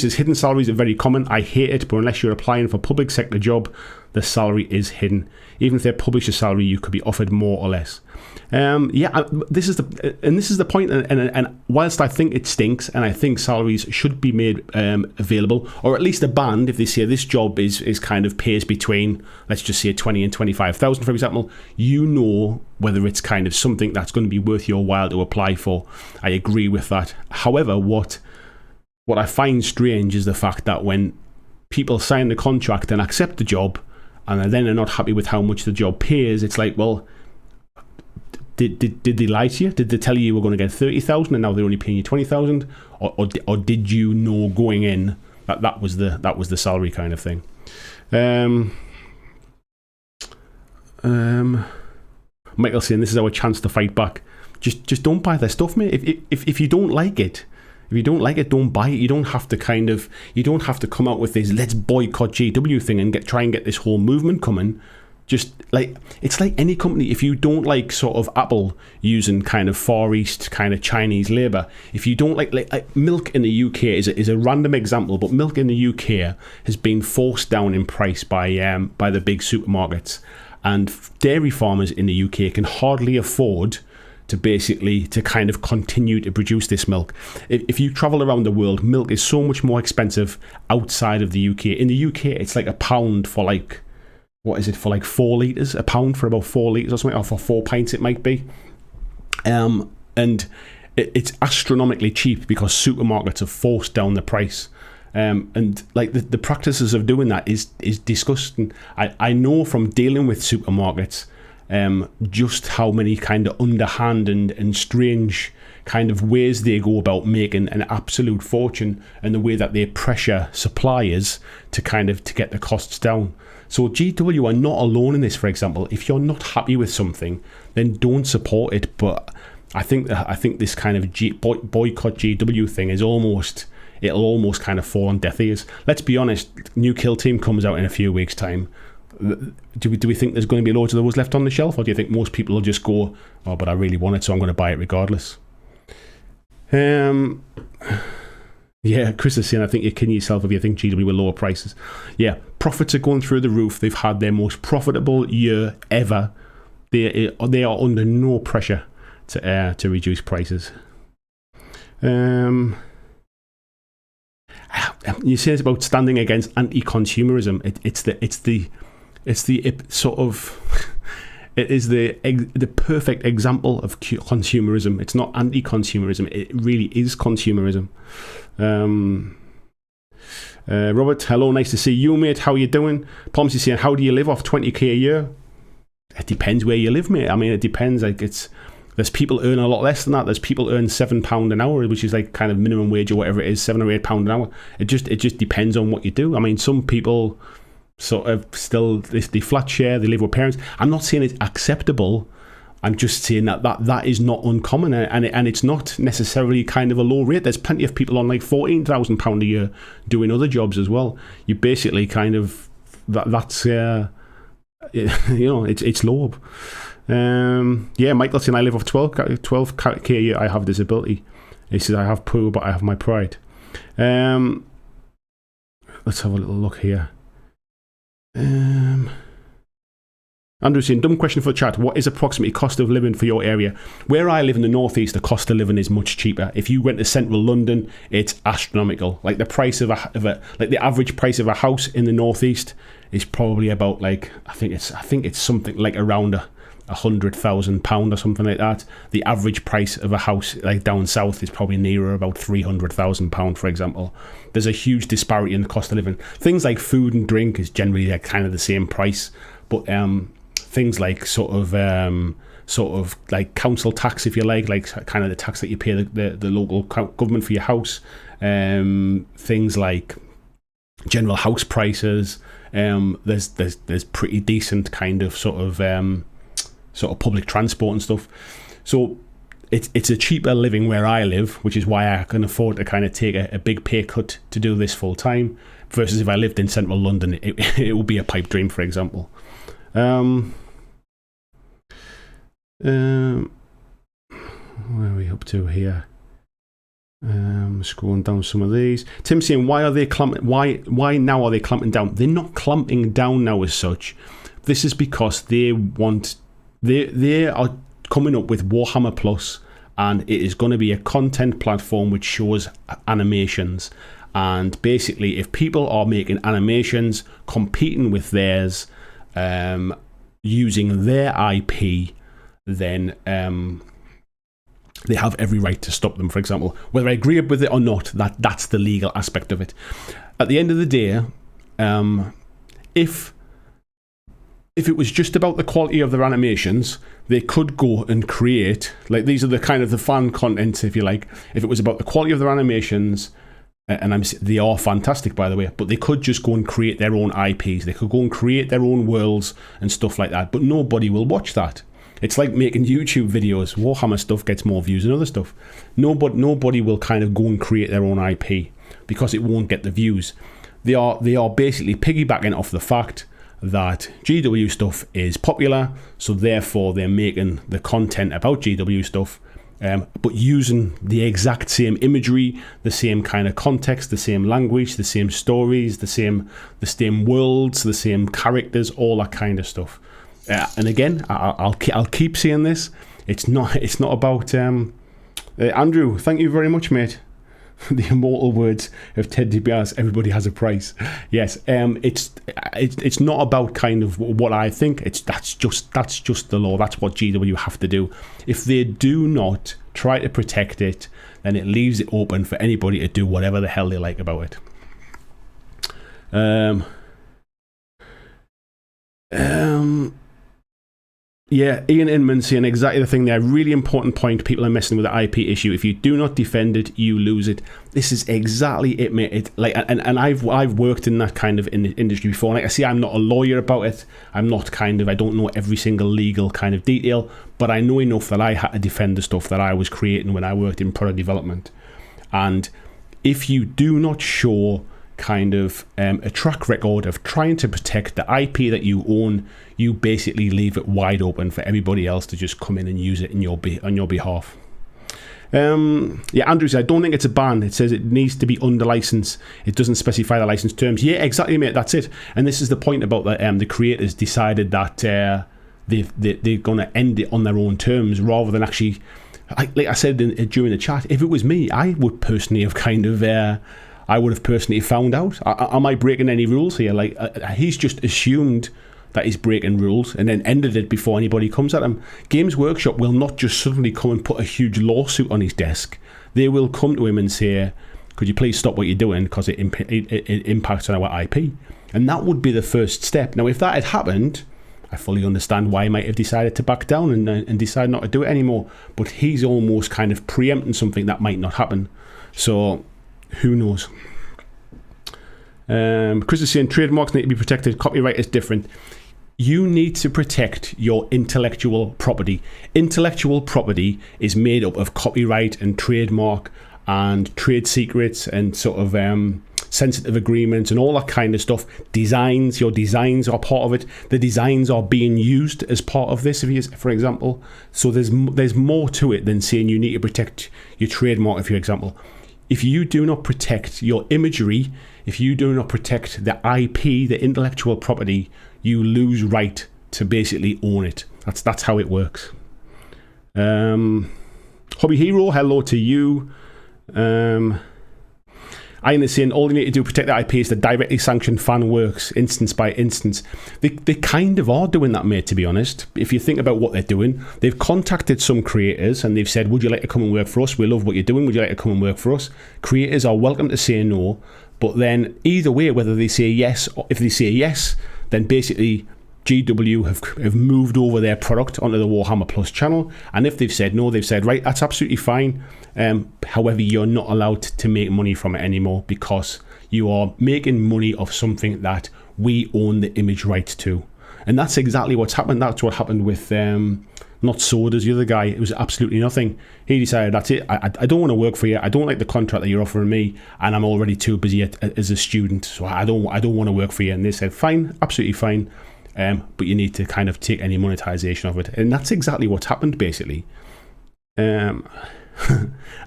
says, hidden salaries are very common. I hate it, but unless you're applying for a public sector job, the salary is hidden. Even if they publish a salary, you could be offered more or less. This is the point. And whilst I think it stinks, and I think salaries should be made available, or at least a band, if they say this job is kind of pays between, let's just say 20 and 25,000, for example, you know whether it's kind of something that's going to be worth your while to apply for. I agree with that. However, what I find strange is the fact that when people sign the contract and accept the job, and then are not happy with how much the job pays, it's like, well, did they lie to you? Did they tell you you were going to get 30,000 and now they're only paying you 20,000, or did you know going in that was the salary kind of thing? Michael saying, this is our chance to fight back. Just don't buy their stuff, mate. If you don't like it. If you don't like it, don't buy it. You don't have to come out with this let's boycott GW thing and try and get this whole movement coming. Just like, it's like any company. If you don't like sort of Apple using kind of Far East kind of Chinese labour, if you don't like milk in the UK is a random example, but milk in the UK has been forced down in price by the big supermarkets, and dairy farmers in the UK can hardly afford to kind of continue to produce this milk. If you travel around the world, milk is so much more expensive outside of the UK. In the UK, it's like £1 for like, what is it, for like 4 litres? £1 for about 4 litres or something, or for 4 pints it might be. And it's astronomically cheap because supermarkets have forced down the price. And like the practices of doing that is disgusting. I know from dealing with supermarkets just how many kind of underhand and strange kind of ways they go about making an absolute fortune, and the way that they pressure suppliers to get the costs down. So GW are not alone in this. For example, if you're not happy with something, then don't support it. But I think this kind of boycott GW thing is it'll almost kind of fall on deaf ears. Let's be honest, new Kill Team comes out in a few weeks' time. Do we think there's going to be loads of those left on the shelf, or do you think most people will just go, oh, but I really want it, so I'm going to buy it regardless? Yeah, Chris is saying, I think you're kidding yourself if you think GW will lower prices. Yeah, profits are going through the roof. They've had their most profitable year ever. They are under no pressure to reduce prices. You say it's about standing against anti-consumerism. It is the perfect example of consumerism. It's not anti-consumerism. It really is consumerism. Robert, hello, nice to see you, mate. How you doing? Pomsy saying, how do you live off 20k a year? It depends where you live, mate. I mean, it depends. Like, there's people earn a lot less than that. There's people earn £7 an hour, which is like kind of minimum wage or whatever it is, £7 or £8 an hour. It just depends on what you do. I mean, some people sort of still they flat share, they live with parents. I'm not saying it's acceptable. I'm just saying that is not uncommon, and it's not necessarily kind of a low rate. There's plenty of people on like £14,000 a year doing other jobs as well. You basically kind of that's it's low. Yeah, Michael's saying, I live off 12k a year. I have disability. He says, I have poor, but I have my pride. Let's have a little look here. Andrew's saying, dumb question for the chat. What is approximately cost of living for your area? Where I live in the northeast, the cost of living is much cheaper. If you went to central London, it's astronomical. Like the price of the average price of a house in the northeast is probably about like I think it's something like around £100,000 or something like that. The average price of a house like down south is probably nearer about £300,000, for example. There's a huge disparity in the cost of living. Things like food and drink is generally like kind of the same price, but things like sort of like council tax, if you like kind of the tax that you pay the local government for your house, things like general house prices, there's pretty decent kind of sort of public transport and stuff. So it's a cheaper living where I live, which is why I can afford to kind of take a big pay cut to do this full time, versus if I lived in central London, it would be a pipe dream, for example. Where are we up to here? Scrolling down some of these. Tim's saying, why now are they clamping down? They're not clamping down now as such. This is because they are coming up with Warhammer Plus, and it is going to be a content platform which shows animations. And basically, if people are making animations competing with theirs, using their IP, then they have every right to stop them, for example. Whether I agree with it or not, that's the legal aspect of it. At the end of the day, if it was just about the quality of their animations, they could go and create, like, these are the kind of the fan content, if you like. If it was about the quality of their animations, and they are fantastic, by the way, but they could just go and create their own IPs. They could go and create their own worlds and stuff like that, but nobody will watch that. It's like making YouTube videos. Warhammer stuff gets more views than other stuff. Nobody will kind of go and create their own IP because it won't get the views. They are basically piggybacking off the fact that GW stuff is popular, so therefore they're making the content about GW stuff, but using the exact same imagery, the same kind of context, the same language, the same stories, the same worlds, the same characters, all that kind of stuff. And again, I'll keep saying this. It's not about Andrew. Thank you very much, mate. The immortal words of Ted DiBiase. Everybody has a price. Yes. It's not about kind of what I think. That's just the law. That's what GW have to do. If they do not try to protect it, then it leaves it open for anybody to do whatever the hell they like about it. Yeah, Ian Inman saying exactly the thing there. Really important point. People are messing with the IP issue. If you do not defend it, you lose it. This is exactly it, mate. And I've worked in that kind of industry before. Like I say, I'm not a lawyer about it. I don't know every single legal kind of detail, but I know enough that I had to defend the stuff that I was creating when I worked in product development. And if you do not show kind of a track record of trying to protect the IP that you own, you basically leave it wide open for everybody else to just come in and use it on your behalf. Andrew says, I don't think it's a ban. It says it needs to be under license. It doesn't specify the license terms. Yeah, exactly, mate. That's it. And this is the point about the creators decided that they're going to end it on their own terms rather than actually, like I said during the chat, if it was me, I would personally have personally found out. Am I breaking any rules here? He's just assumed that he's breaking rules and then ended it before anybody comes at him. Games Workshop will not just suddenly come and put a huge lawsuit on his desk. They will come to him and say, could you please stop what you're doing because it impacts on our IP? And that would be the first step. Now, if that had happened, I fully understand why he might have decided to back down and decide not to do it anymore. But he's almost kind of preempting something that might not happen. So who knows? Chris is saying trademarks need to be protected. Copyright is different. You need to protect your intellectual property. Intellectual property is made up of copyright and trademark and trade secrets and sort of sensitive agreements and all that kind of stuff. Designs, your designs are part of it. The designs are being used as part of this, for example. So there's more to it than saying you need to protect your trademark, for example. If you do not protect your imagery, if you do not protect the IP, the intellectual property, you lose right to basically own it. That's how it works. Hobby Hero, hello to you. Ian is saying all you need to do to protect the IP is to directly sanction fan works, instance by instance. They kind of are doing that, mate, to be honest. If you think about what they're doing, they've contacted some creators and they've said, would you like to come and work for us? We love what you're doing. Would you like to come and work for us? Creators are welcome to say no, but then either way, whether they say yes, or if they say yes, then basically GW have moved over their product onto the Warhammer Plus channel, and if they've said no, they've said, right, that's absolutely fine. However, you're not allowed to make money from it anymore because you are making money off something that we own the image rights to. And that's exactly what's happened. That's what happened with not Soda's, the other guy. It was absolutely nothing. He decided, that's it, I don't want to work for you. I don't like the contract that you're offering me, and I'm already too busy as a student, so I don't want to work for you. And they said, fine, absolutely fine. But you need to kind of take any monetization of it. And that's exactly what's happened, basically.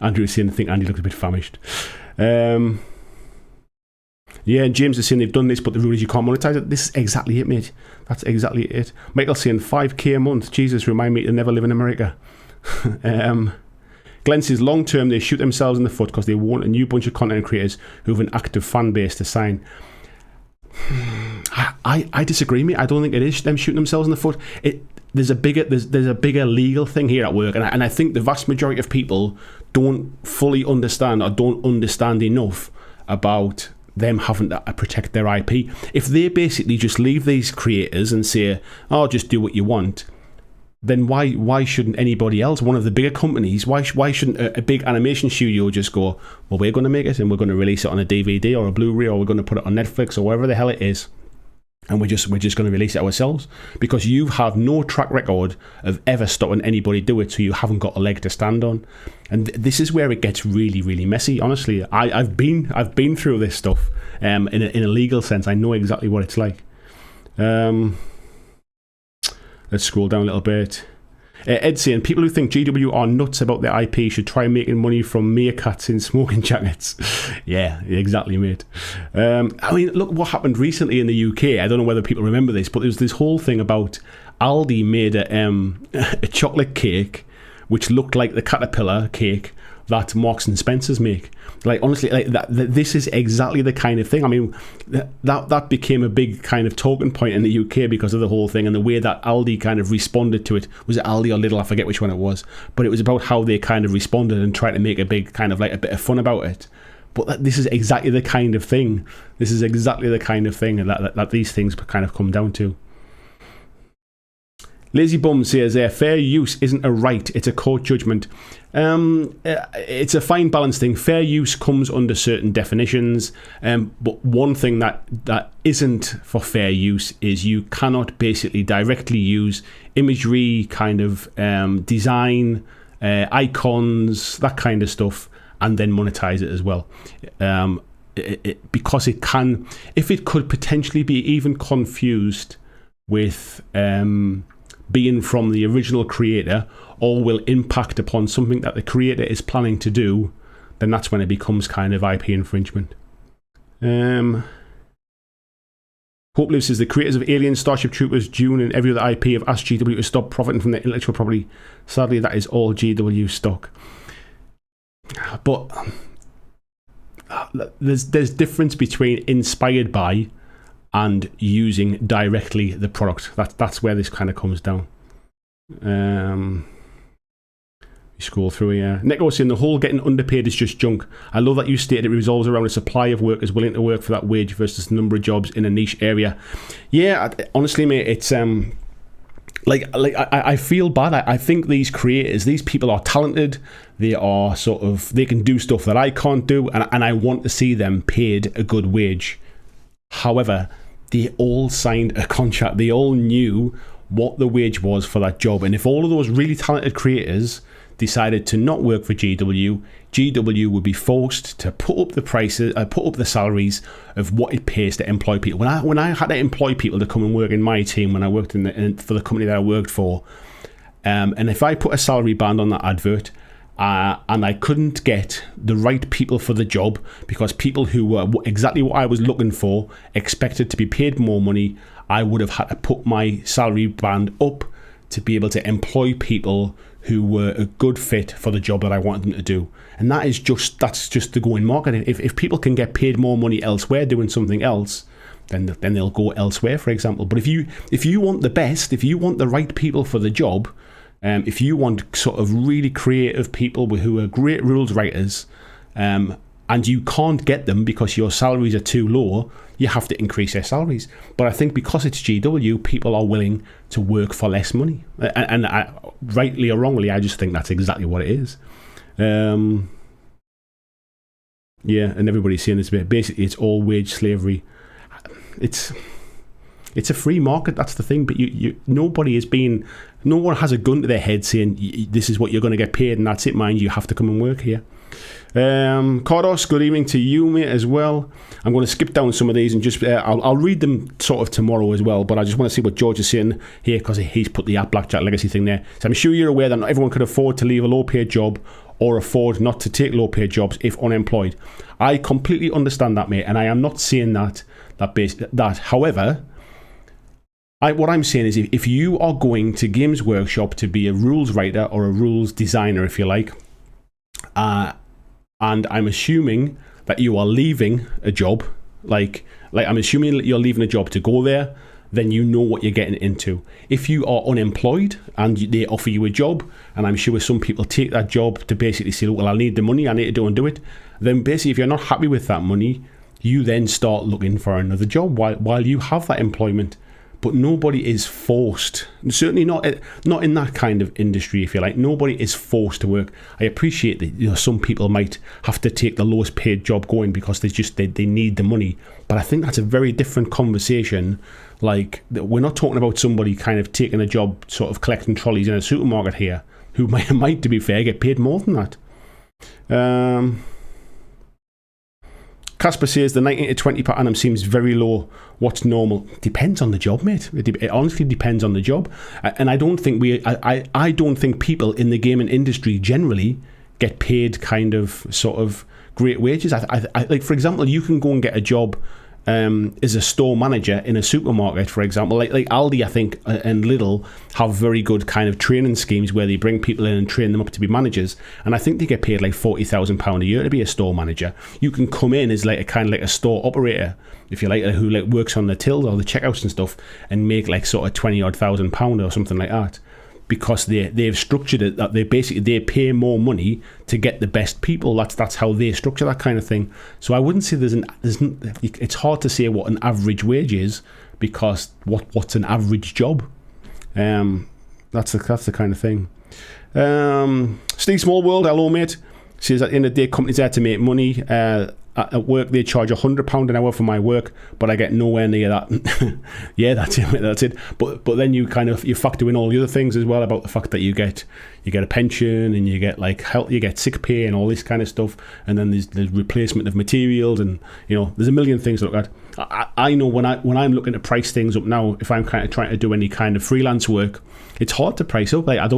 Andrew is saying, I think Andy looks a bit famished. Yeah, and James is saying they've done this, but the rule is you can't monetize it. This is exactly it, mate. That's exactly it. Michael's saying 5k a month. Jesus, remind me to never live in America. Glenn says long term they shoot themselves in the foot because they want a new bunch of content creators who have an active fan base to sign. I disagree, mate. I don't think it is them shooting themselves in the foot. There's a bigger legal thing here at work, and I think the vast majority of people don't fully understand or don't understand enough about them having to protect their IP. If they basically just leave these creators and say, "Oh, just do what you want," then why shouldn't anybody else? One of the bigger companies, why shouldn't a big animation studio just go, well, we're going to make it and we're going to release it on a DVD or a Blu-ray, or we're going to put it on Netflix or wherever the hell it is, and we're just going to release it ourselves? Because you have no track record of ever stopping anybody do it, so you haven't got a leg to stand on. And this is where it gets really, really messy. Honestly, I've been through this stuff in a legal sense. I know exactly what it's like. Let's scroll down a little bit. Ed saying, people who think GW are nuts about their IP should try making money from meerkats in smoking jackets. Yeah, exactly, mate. I mean, look what happened recently in the UK. I don't know whether people remember this, but there was this whole thing about Aldi made a chocolate cake which looked like the caterpillar cake that Marks and Spencer's make. Like, honestly, like this is exactly the kind of thing. I mean, that became a big kind of talking point in the UK because of the whole thing, and the way that Aldi kind of responded to it. Was it Aldi or Lidl? I forget which one it was, but it was about how they kind of responded and tried to make a big kind of like a bit of fun about it. But this is exactly the kind of thing. This is exactly the kind of thing that these things kind of come down to. Lazy Bum says, fair use isn't a right, it's a court judgment. It's a fine balance thing. Fair use comes under certain definitions, but one thing that isn't for fair use is you cannot basically directly use imagery, kind of design, icons, that kind of stuff, and then monetize it as well. Because it can, if it could potentially be even confused with being from the original creator, or will impact upon something that the creator is planning to do, then that's when it becomes kind of IP infringement. Hope Live says, the creators of Alien, Starship Troopers, Dune, and every other IP have asked GW to stop profiting from their intellectual property. Sadly, that is all GW stock. But there's difference between inspired by and using directly the product. That's where this kind of comes down. Scroll through here. Nico saying, the whole getting underpaid is just junk. I love that you stated it revolves around a supply of workers willing to work for that wage versus the number of jobs in a niche area. Yeah, honestly, mate, it's I feel bad. I think these creators, these people are talented. They are they can do stuff that I can't do, and I want to see them paid a good wage. However, they all signed a contract. They all knew what the wage was for that job, and if all of those really talented creators decided to not work for GW would be forced to put up the prices, put up the salaries of what it pays to employ people. When I had to employ people to come and work in my team, when I worked for the company that I worked for, and if I put a salary band on that advert, and I couldn't get the right people for the job because people who were exactly what I was looking for expected to be paid more money, I would have had to put my salary band up to be able to employ people who were a good fit for the job that I wanted them to do. And that's just the going market. If people can get paid more money elsewhere doing something else, then they'll go elsewhere, for example. But if you want the best, if you want the right people for the job, if you want sort of really creative people who are great rules writers, and you can't get them because your salaries are too low, you have to increase their salaries. But I think because it's GW, people are willing to work for less money. And rightly or wrongly, I just think that's exactly what it is. Yeah, and everybody's saying this bit. Basically, it's all wage slavery. It's a free market, that's the thing. But no one has a gun to their head saying, this is what you're going to get paid, and that's it, mind you have to come and work here. Cardos, good evening to you, mate, as well. I'm going to skip down some of these and just I'll read them sort of tomorrow as well, but I just want to see what George is saying here, because he's put the BlackJack legacy thing there. So I'm sure you're aware that not everyone could afford to leave a low paid job or afford not to take low paid jobs if unemployed. I completely understand that, mate, and I am not saying that however, what I'm saying is, if you are going to Games Workshop to be a rules writer or a rules designer, if you like, and I'm assuming that you are leaving a job, like I'm assuming that you're leaving a job to go there, then you know what you're getting into. If you are unemployed and they offer you a job, and I'm sure some people take that job to basically say, well, I need the money, I need to go and do it, then basically if you're not happy with that money, you then start looking for another job while you have that employment. But nobody is forced, certainly not in that kind of industry, if you like. Nobody is forced to work. I appreciate that some people might have to take the lowest paid job going because they need the money. But I think that's a very different conversation. Like, we're not talking about somebody kind of taking a job, sort of collecting trolleys in a supermarket here, who might, to be fair, get paid more than that. Casper says the 19 to 20 per annum seems very low. What's normal? Depends on the job, mate. It honestly depends on the job. And I don't think I don't think people in the gaming industry generally get paid kind of sort of great wages. I like, for example, you can go and get a job as a store manager in a supermarket, for example. Like Aldi, I think, and Lidl have very good kind of training schemes where they bring people in and train them up to be managers, and I think they get paid like £40,000 a year to be a store manager. You can come in as like a kind of like a store operator, if you like, who like works on the till or the checkouts and stuff, and make like sort of £20,000 or something like that, because they've structured it that they pay more money to get the best people. That's how they structure that kind of thing. So I wouldn't say it's hard to say what an average wage is, because what's an average job? that's the kind of thing. Steve Smallworld, hello mate, says at the end of the day, companies there to make money. At work they charge £100 an hour for my work, but I get nowhere near that. Yeah, that's it. But then you factor in all the other things as well, about the fact that you get a pension, and you get like health, you get sick pay and all this kind of stuff, and then there's the replacement of materials, and there's a million things to look at. I know when I'm looking to price things up now, if I'm kind of trying to do any kind of freelance work, it's hard to price up. Like I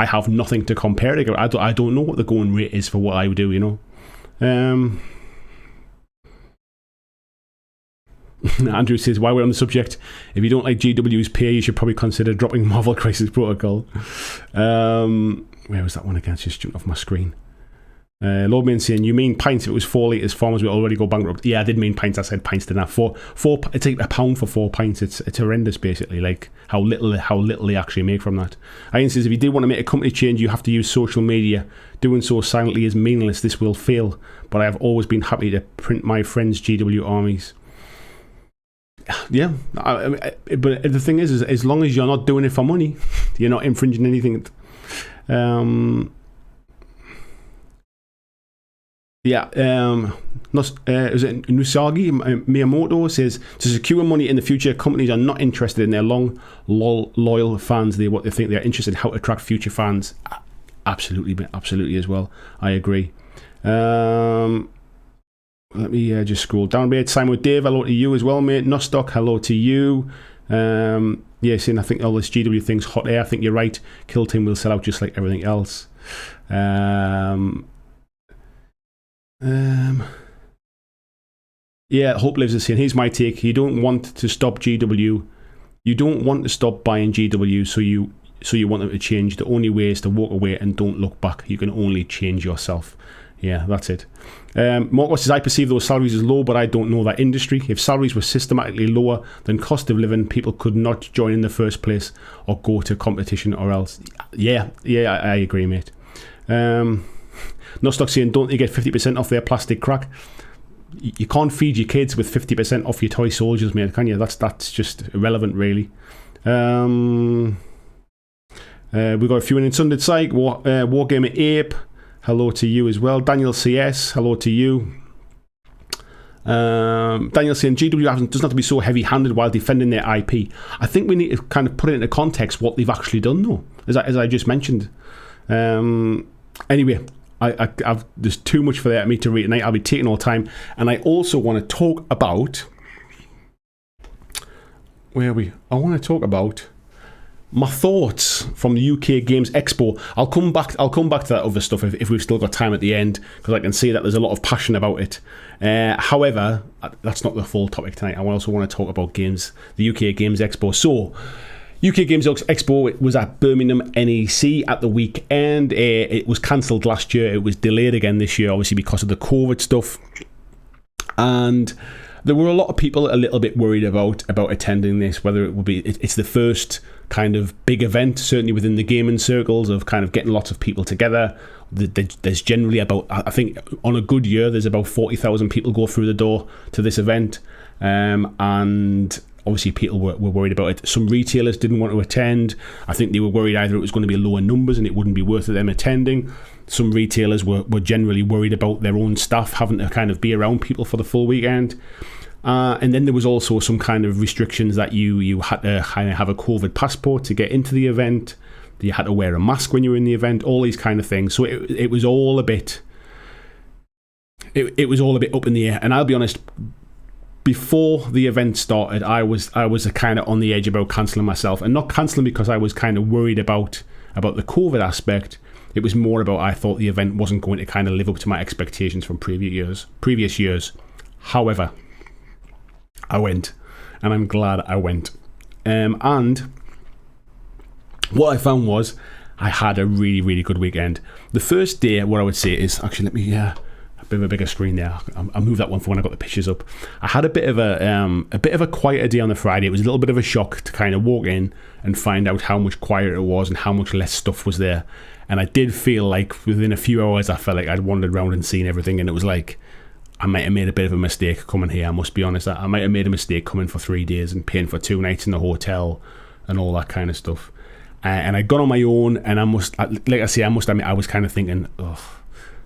have nothing to compare it. I don't know what the going rate is for what I do. Andrew says, while we're on the subject, if you don't like GW's pay, you should probably consider dropping Marvel Crisis Protocol. Where was that one again? It's just jumped off my screen. Lordman saying, you mean pints? If it was 4 litres, farmers will already go bankrupt. Yeah, I did mean pints. I said pints, didn't I? It's like £1 for 4 pints. It's horrendous, basically, like how little they actually make from that. Ian says, if you did want to make a company change, you have to use social media. Doing so silently is meaningless. This will fail. But I have always been happy to print my friends' GW armies. Yeah, but the thing is as long as you're not doing it for money, you're not infringing anything. Is it Nusagi Miyamoto says, to secure money in the future, companies are not interested in their loyal fans. What they think, they're interested in how to attract future fans. Absolutely as well. I agree. Let me just scroll down, mate. Simon Dave, hello to you as well, mate. Nostock, hello to you. Saying I think all this GW thing's hot air. I think you're right. Kill Team will sell out just like everything else. Hope Lives is saying, here's my take. You don't want to stop GW. You don't want to stop buying GW, so you want them to change. The only way is to walk away and don't look back. You can only change yourself. Yeah, that's it. Marcos says, I perceive those salaries as low, but I don't know that industry. If salaries were systematically lower than cost of living, people could not join in the first place or go to competition or else. Yeah, I agree, mate. Nostock saying, don't they get 50% off their plastic crack? You can't feed your kids with 50% off your toy soldiers, mate, can you? That's just irrelevant, really. We've got a few in Sunday Psych. Wargamer Ape, hello to you as well. Daniel CS, hello to you. Daniel saying, GW doesn't have to be so heavy-handed while defending their IP. I think we need to kind of put it into context what they've actually done, though, as I just mentioned. Anyway, there's too much for me to read tonight. I'll be taking all time, and I also want to talk about I want to talk about my thoughts from the UK Games Expo. I'll come back to that other stuff if we've still got time at the end, because I can see that there's a lot of passion about it. However, that's not the full topic tonight. I also want to talk about the UK Games Expo. So, UK Games Expo was at Birmingham NEC at the weekend. It was cancelled last year. It was delayed again this year, obviously because of the COVID stuff. And there were a lot of people a little bit worried about attending this, whether it would be... It's the first kind of big event, certainly within the gaming circles, of kind of getting lots of people together. There's generally about... I think on a good year, there's about 40,000 people go through the door to this event. And... obviously, people were worried about it. Some retailers didn't want to attend. I think they were worried either it was going to be lower numbers and it wouldn't be worth them attending. Some retailers were generally worried about their own staff having to kind of be around people for the full weekend. And then there was also some kind of restrictions that you had to kind of have a COVID passport to get into the event. You had to wear a mask when you were in the event. All these kind of things. So it was all a bit... It was all a bit up in the air. And I'll be honest... Before the event started, I was kind of on the edge about cancelling myself, and not cancelling because I was kind of worried about the COVID aspect. It was more about I thought the event wasn't going to kind of live up to my expectations from previous years. However, I went, and I'm glad I went. And what I found was I had a really, really good weekend. The first day, what I would say is actually let me. A bit of a bigger screen there. I'll move that one for when I got the pictures up. I had a bit of a quieter day on the Friday. It was a little bit of a shock to kind of walk in and find out how much quieter it was and how much less stuff was there. And I did feel like within a few hours, I felt like I'd wandered around and seen everything. And it was like I might have made a bit of a mistake coming here. I must be honest. I might have made a mistake coming for 3 days and paying for 2 nights in the hotel and all that kind of stuff. and I'd gone on my own, and I must admit, I was kind of thinking, oh,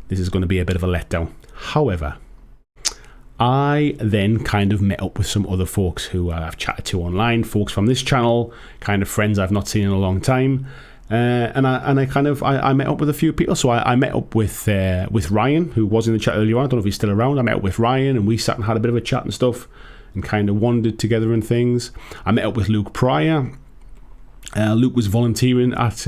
this is going to be a bit of a letdown. However, I then kind of met up with some other folks who I've chatted to online, folks from this channel, kind of friends I've not seen in a long time, and I met up with a few people. So I met up with Ryan, who was in the chat earlier on. I don't know if he's still around. I met up with Ryan, and we sat and had a bit of a chat and stuff, and kind of wandered together and things. I met up with Luke Pryor. Luke was volunteering at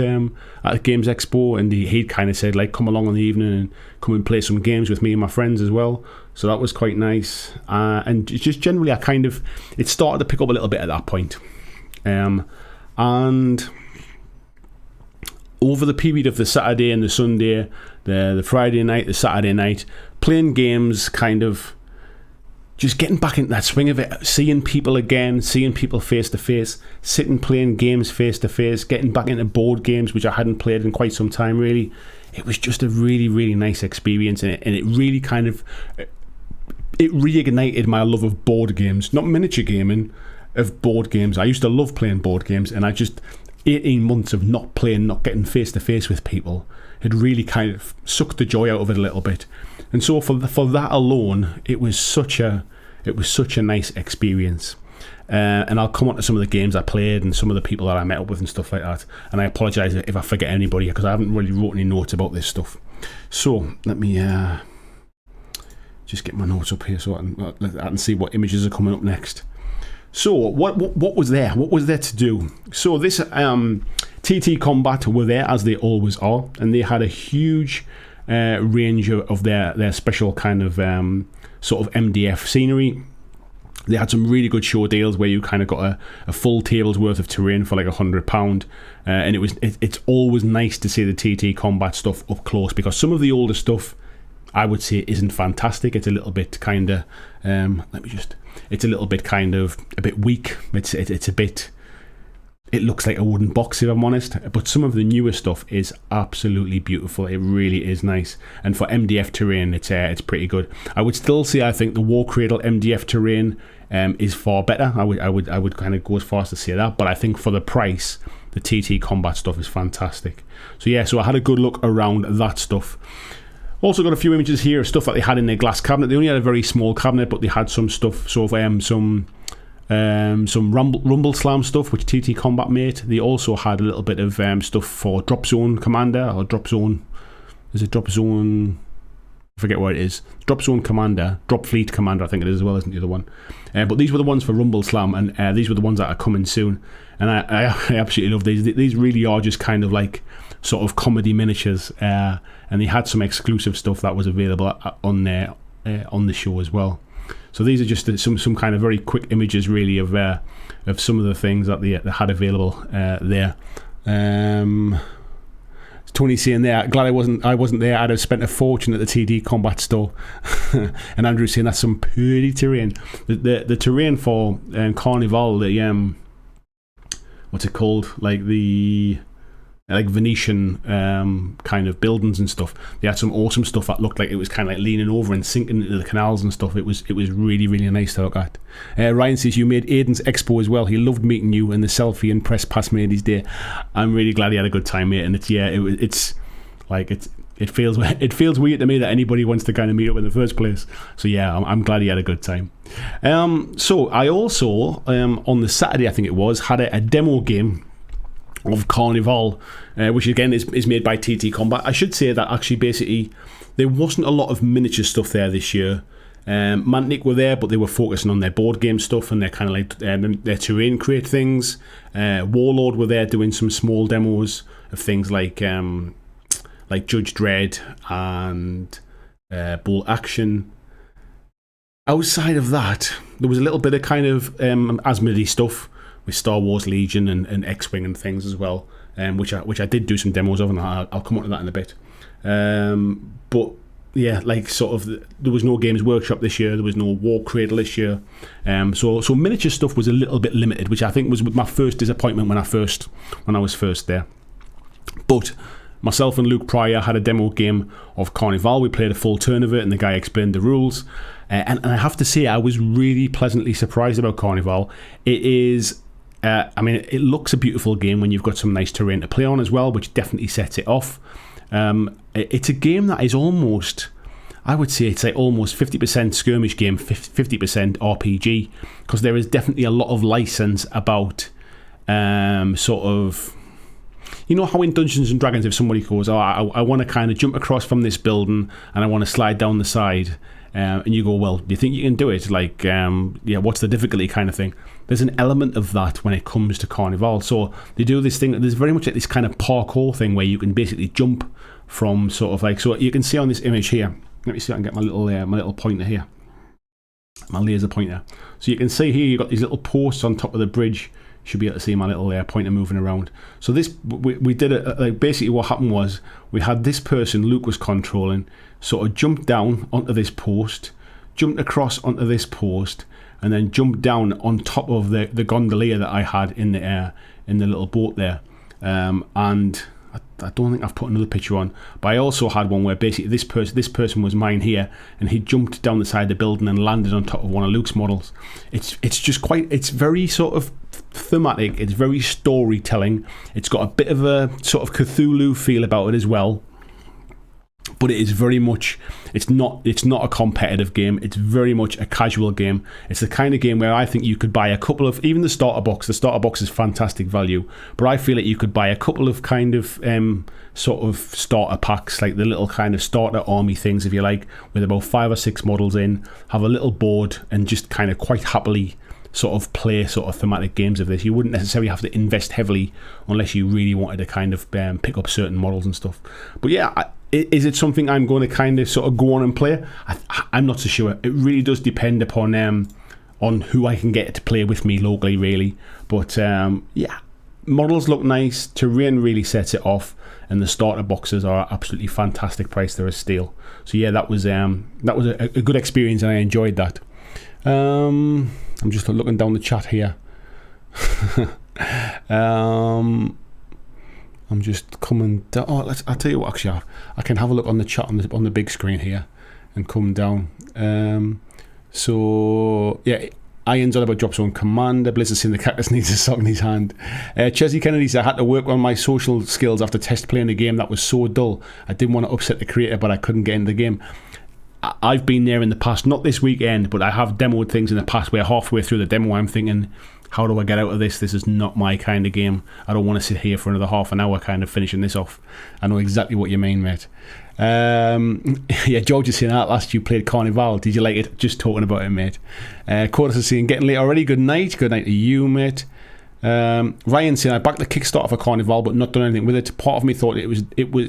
Games Expo, and he'd kind of said, like, come along in the evening and come and play some games with me and my friends as well. So that was quite nice. And just generally, it started to pick up a little bit at that point. And over the period of the Saturday and the Sunday, the Friday night, the Saturday night, playing games, kind of just getting back into that swing of it, seeing people again, seeing people face to face, sitting playing games face to face, getting back into board games, which I hadn't played in quite some time, really. It was just a really, really nice experience, and it really kind of, it reignited my love of board games, not miniature gaming, of board games. I used to love playing board games, and 18 months of not getting face to face with people had really kind of sucked the joy out of it a little bit. And so for that alone, it was such a nice experience. And I'll come on to some of the games I played and some of the people that I met up with and stuff like that. And I apologise if I forget anybody, because I haven't really wrote any notes about this stuff. So let me just get my notes up here so I can see what images are coming up next. So what was there? What was there to do? So this TT Combat were there, as they always are, and they had a huge range of their special kind of sort of MDF scenery. They had some really good show deals where you kind of got a full table's worth of terrain for like £100, and it's always nice to see the TT Combat stuff up close, because some of the older stuff I would say isn't fantastic. It's a little bit kind of it's a little bit kind of a bit weak. It's a bit, it looks like a wooden box, if I'm honest. But some of the newer stuff is absolutely beautiful. It really is nice. And for MDF terrain, it's pretty good. I would still say I think the War Cradle MDF terrain is far better. I would kind of go as far as to say that. But I think for the price, the TT Combat stuff is fantastic. So yeah, so I had a good look around that stuff. Also got a few images here of stuff that they had in their glass cabinet. They only had a very small cabinet, but they had some stuff. So some Rumble Slam stuff, which TT Combat made. They also had a little bit of stuff for Drop Zone Commander, or Drop Zone. Is it Drop Zone? I forget what it is. Drop Zone Commander, Drop Fleet Commander, I think it is as well, isn't the other one? But these were the ones for Rumble Slam, and these were the ones that are coming soon. And I absolutely love these. These really are just kind of like sort of comedy miniatures, and they had some exclusive stuff that was available on the show as well. So these are just some kind of very quick images, really, of some of the things that they had available there. Tony's saying there, glad I wasn't there. I'd have spent a fortune at the TD Combat store. And Andrew's saying that's some pretty terrain. The terrain for Carnival, the what's it called? Like the Venetian kind of buildings and stuff. They had some awesome stuff that looked like it was kind of like leaning over and sinking into the canals and stuff. It was really, really nice to look at. Ryan says you made Aiden's Expo as well. He loved meeting you, and the selfie and press pass made his day. I'm really glad he had a good time, mate. And it feels weird to me that anybody wants to kind of meet up in the first place. So yeah, I'm glad he had a good time. So I also on the Saturday, I think it was, had a demo game of Carnival, which again is made by TT Combat. I should say that actually basically there wasn't a lot of miniature stuff there this year. Mantic were there, but they were focusing on their board game stuff and their kind of like their terrain crate things. Warlord were there doing some small demos of things like Judge Dredd and Bull Action. Outside of that, there was a little bit of kind of Asmodee stuff with Star Wars Legion and X-Wing and things as well, which I did do some demos of, and I'll come on to that in a bit. But yeah, like sort of there was no Games Workshop this year, there was no War Cradle this year, so miniature stuff was a little bit limited, which I think was my first disappointment when I was first there. But myself and Luke Pryor had a demo game of Carnival. We played a full turn of it, and the guy explained the rules. And I have to say, I was really pleasantly surprised about Carnival. It is I mean, it looks a beautiful game when you've got some nice terrain to play on as well, which definitely sets it off. It's a game that is almost, I would say it's like almost 50% skirmish game, 50% RPG, because there is definitely a lot of license about sort of, you know how in Dungeons and Dragons, if somebody goes, oh, I want to kind of jump across from this building and I want to slide down the side, and you go, well, do you think you can do it? Like, yeah, what's the difficulty kind of thing? There's an element of that when it comes to Carnival. So they do this thing, there's very much like this kind of parkour thing where you can basically jump from sort of like, so you can see on this image here, let me see if I can get my little pointer here, my laser pointer. So you can see here you've got these little posts on top of the bridge. You should be able to see my little pointer moving around. So this, we did it, like basically what happened was we had this person, Luke was controlling, sort of jumped down onto this post, jumped across onto this post, and then jumped down on top of the gondolier that I had in the little boat there. And I don't think I've put another picture on, but I also had one where basically this person was mine here, and he jumped down the side of the building and landed on top of one of Luke's models. It's just quite, it's very sort of thematic, it's very storytelling, it's got a bit of a sort of Cthulhu feel about it as well. But it is very much, it's not a competitive game, it's very much a casual game. It's the kind of game where I think you could buy a couple of, even the starter box is fantastic value, but I feel that you could buy a couple of kind of sort of starter packs, like the little kind of starter army things, if you like, with about 5 or 6 models in, have a little board, and just kind of quite happily sort of play sort of thematic games of this. You wouldn't necessarily have to invest heavily unless you really wanted to kind of pick up certain models and stuff. But yeah, is it something I'm going to kind of sort of go on and play? I'm not so sure. It really does depend upon on who I can get to play with me locally, really. But yeah, models look nice, terrain really sets it off, and the starter boxes are absolutely fantastic price. They're a steal. So yeah, that was a good experience, and I enjoyed that. I'm just looking down the chat here. I'm just coming down. Oh, I'll tell you what. Actually, I can have a look on the chat on the big screen here, and come down. So yeah, Iron's on about Drop Zone Commander. Blizzard saying the cactus needs a sock in his hand. Chesney Kennedy said, I had to work on my social skills after test playing the game that was so dull. I didn't want to upset the creator, but I couldn't get into the game. I've been there in the past, not this weekend, but I have demoed things in the past where halfway through the demo I'm thinking, how do I get out of this? This is not my kind of game. I don't want to sit here for another half an hour kind of finishing this off. I know exactly what you mean, mate. Yeah, George is saying that last you played Carnival. Did you like it? Just talking about it, mate. Cordis is saying, getting late already. Good night. Good night to you, mate. Ryan saying, I backed the Kickstarter for Carnival but not done anything with it. Part of me thought it was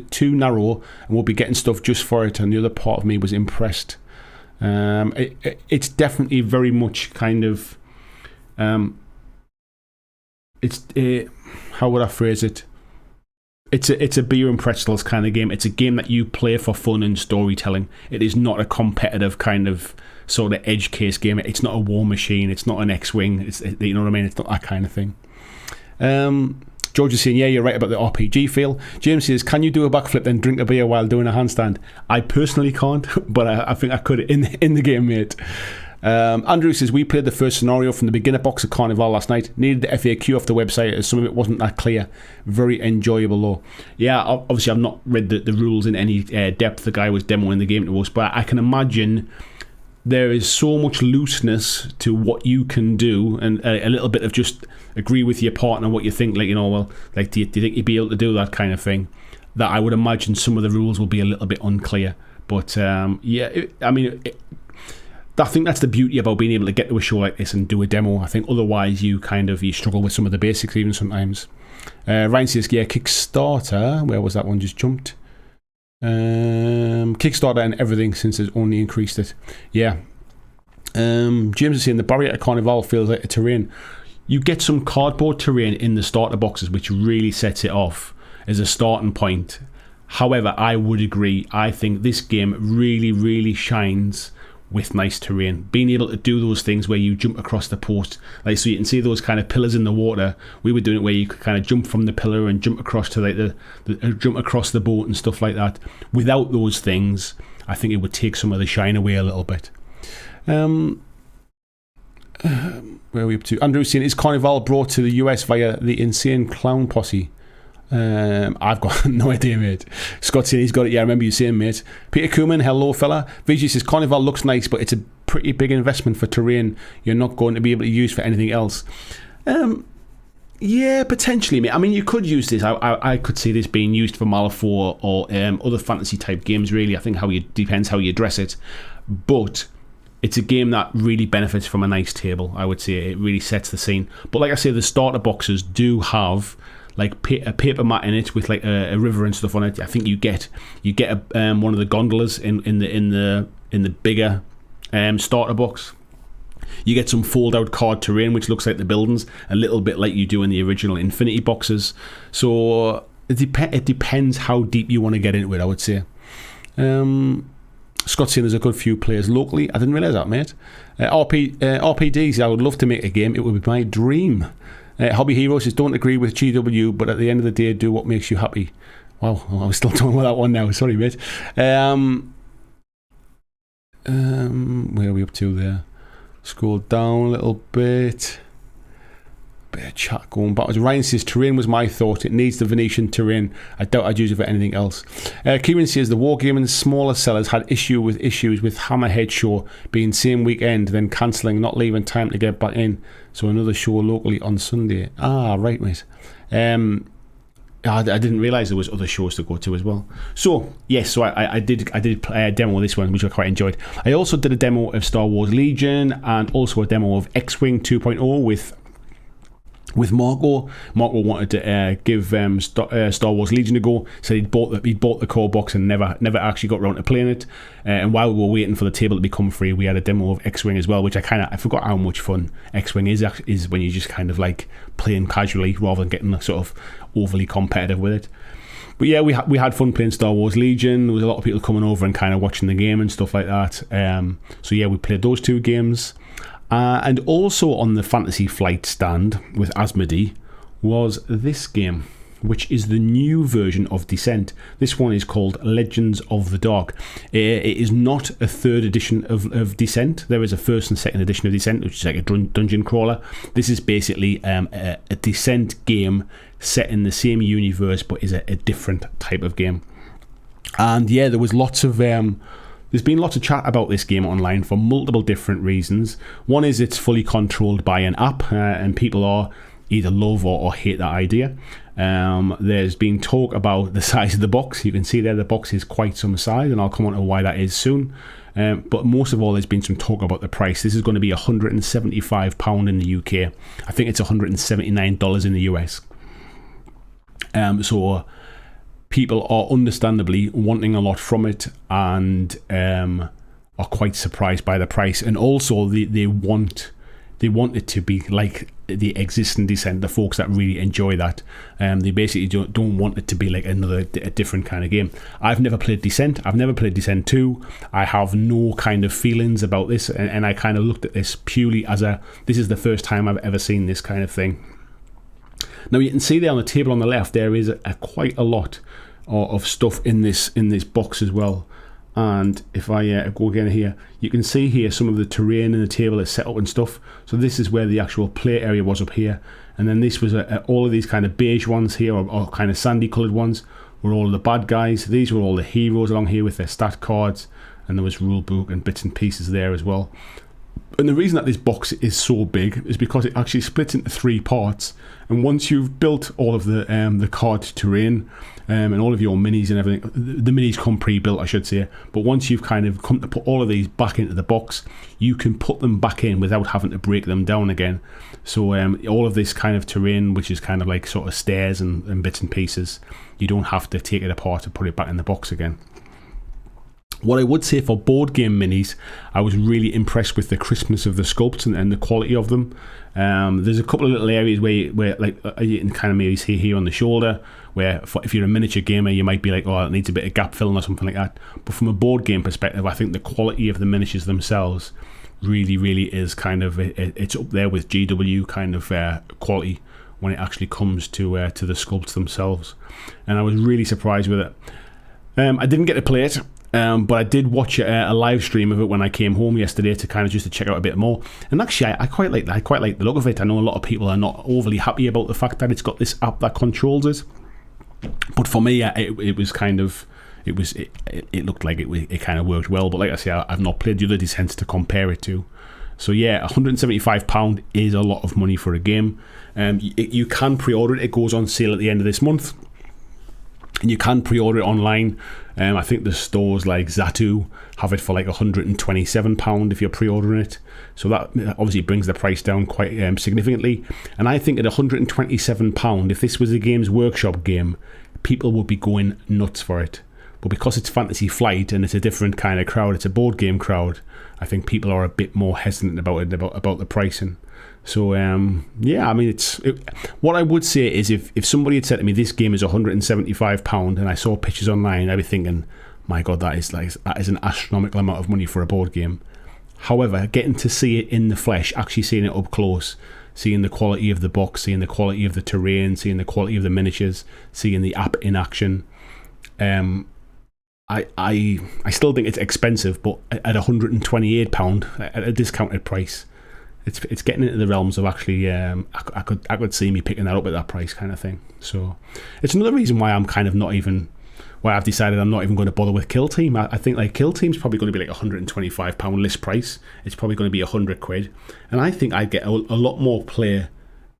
too narrow and we'll be getting stuff just for it, and the other part of me was impressed. It's definitely very much kind of how would I phrase it? It's a beer and pretzels kind of game. It's a game that you play for fun and storytelling. It is not a competitive kind of sort of edge case game. It's not a war machine. It's not an X-wing. You know what I mean? It's not that kind of thing. George is saying, yeah, you're right about the RPG feel. James says, can you do a backflip then drink a beer while doing a handstand? I personally can't, but I think I could in the game, mate. Andrew says, we played the first scenario from the beginner box of Carnival last night. Needed the FAQ off the website as some of it wasn't that clear. Very enjoyable though. Yeah, obviously I've not read the rules in any depth. The guy was demoing the game to us, but I can imagine there is so much looseness to what you can do, and a little bit of just agree with your partner what you think, like, you know, well, like, do you think you'd be able to do that kind of thing? That I would imagine some of the rules will be a little bit unclear. But yeah, I think that's the beauty about being able to get to a show like this and do a demo. I think otherwise you struggle with some of the basics even sometimes. Ryan says, yeah, Kickstarter, where was that one? Just jumped. Kickstarter and everything since it's only increased it. Yeah. James is saying the barrier at Carnival feels like a terrain. You get some cardboard terrain in the starter boxes, which really sets it off as a starting point. However, I would agree. I think this game really, really shines with nice terrain. Being able to do those things where you jump across the post, like, so you can see those kind of pillars in the water. We were doing it where you could kind of jump from the pillar and jump across to like jump across the boat and stuff like that. Without those things, I think it would take some of the shine away a little bit. Where are we up to? Andrew's saying, is Carnival brought to the US via the Insane Clown Posse? I've got no idea, mate. Scott saying he's got it. Yeah, I remember you saying, mate. Peter Kuhlman, hello, fella. VG says, Carnival looks nice, but it's a pretty big investment for terrain you're not going to be able to use for anything else. Yeah, potentially, mate. I mean, you could use this. I could see this being used for Malifaux or other fantasy type games, really. I think depends how you address it. But it's a game that really benefits from a nice table, I would say. It really sets the scene. But like I say, the starter boxes do have like a paper mat in it with like a river and stuff on it. I think you get one of the gondolas in the bigger starter box. You get some fold out card terrain which looks like the buildings, a little bit like you do in the original Infinity boxes. So it depends how deep you want to get into it, I would say. Scott's saying there's a good few players locally. I didn't realise that, mate. RPDs, I would love to make a game. It would be my dream. Hobby Hero says, don't agree with GW, but at the end of the day, do what makes you happy. Wow, I was still talking about that one now. Sorry, mate. Where are we up to there? Scroll down a little bit. Bit of chat going backwards. Ryan says, terrain was my thought. It needs the Venetian terrain. I doubt I'd use it for anything else. Kieran says, the Wargaming smaller sellers had issues with Hammerhead Show being same weekend, then cancelling, not leaving time to get back in. So another show locally on Sunday. Ah, right, mate. I didn't realise there was other shows to go to as well. So yes, so I did play a demo of this one, which I quite enjoyed. I also did a demo of Star Wars Legion and also a demo of X-Wing 2.0 with Marco. Marco wanted to give Star Wars Legion a go, so he'd bought the core box and never actually got around to playing it. And while we were waiting for the table to become free, we had a demo of X-Wing as well, which I forgot how much fun X-Wing is when you just kind of like playing casually rather than getting sort of overly competitive with it. But yeah, we had fun playing Star Wars Legion. There was a lot of people coming over and kind of watching the game and stuff like that. So yeah, we played those two games. And also on the Fantasy Flight stand with Asmodee was this game, which is the new version of Descent. This one is called Legends of the Dark. It is not a third edition of Descent. There is a first and second edition of Descent, which is like a dungeon crawler. This is basically a Descent game set in the same universe, but is a different type of game. And yeah, there was lots of... There's been lots of chat about this game online for multiple different reasons. One is it's fully controlled by an app, and people are either love or hate that idea. There's been talk about the size of the box. You can see there the box is quite some size, and I'll come on to why that is soon. But most of all, there's been some talk about the price. This is going to be £175 in the UK. I think it's $179 in the US. So people are understandably wanting a lot from it and are quite surprised by the price. And also they want it to be like the existing Descent, the folks that really enjoy that. They basically don't want it to be like a different kind of game. I've never played Descent. I've never played Descent 2. I have no kind of feelings about this, and I kind of looked at this purely as this is the first time I've ever seen this kind of thing. Now you can see there on the table on the left there is quite a lot of stuff in this box as well. And if I go again here, you can see here some of the terrain in the table is set up and stuff. So this is where the actual play area was up here, and then this was all of these kind of beige ones here, or kind of sandy coloured ones, were all of the bad guys. These were all the heroes along here with their stat cards, and there was rule book and bits and pieces there as well. And the reason that this box is so big is because it actually splits into 3 parts. And once you've built all of the card terrain and all of your minis and everything, the minis come pre-built, I should say. But once you've kind of come to put all of these back into the box, you can put them back in without having to break them down again. So all of this kind of terrain, which is kind of like sort of stairs and bits and pieces, you don't have to take it apart and put it back in the box again. What I would say for board game minis, I was really impressed with the crispness of the sculpts and the quality of them. There's a couple of little areas where like you can kind of maybe see here on the shoulder, where if you're a miniature gamer, you might be like, oh, it needs a bit of gap filling or something like that. But from a board game perspective, I think the quality of the miniatures themselves really, really is kind of, it's up there with GW kind of quality when it actually comes to the sculpts themselves. And I was really surprised with it. I didn't get to play it. But I did watch a live stream of it when I came home yesterday to kind of just to check out a bit more. And actually, I quite like the look of it. I know a lot of people are not overly happy about the fact that it's got this app that controls it. But for me, it was kind of it looked like it kind of worked well. But like I say, I've not played the other Descents to compare it to. So yeah, £175 is a lot of money for a game. You can pre-order it. It goes on sale at the end of this month. And you can pre-order it online. I think the stores like Zatu have it for like £127 if you're pre-ordering it. So that obviously brings the price down quite significantly. And I think at £127, if this was a Games Workshop game, people would be going nuts for it. But because it's Fantasy Flight and it's a different kind of crowd, it's a board game crowd, I think people are a bit more hesitant about it, about the pricing. So yeah, I mean, what I would say is if somebody had said to me this game is £175 and I saw pictures online, I'd be thinking, my God, that is an astronomical amount of money for a board game. However, getting to see it in the flesh, actually seeing it up close, seeing the quality of the box, seeing the quality of the terrain, seeing the quality of the miniatures, seeing the app in action, I still think it's expensive, but at £128 at a discounted price, it's getting into the realms of actually I could see me picking that up at that price kind of thing. So it's another reason why I've decided I'm not even going to bother with Kill Team. I think like Kill Team's probably going to be like £125 list price. It's probably going to be £100, and I think I'd get a lot more play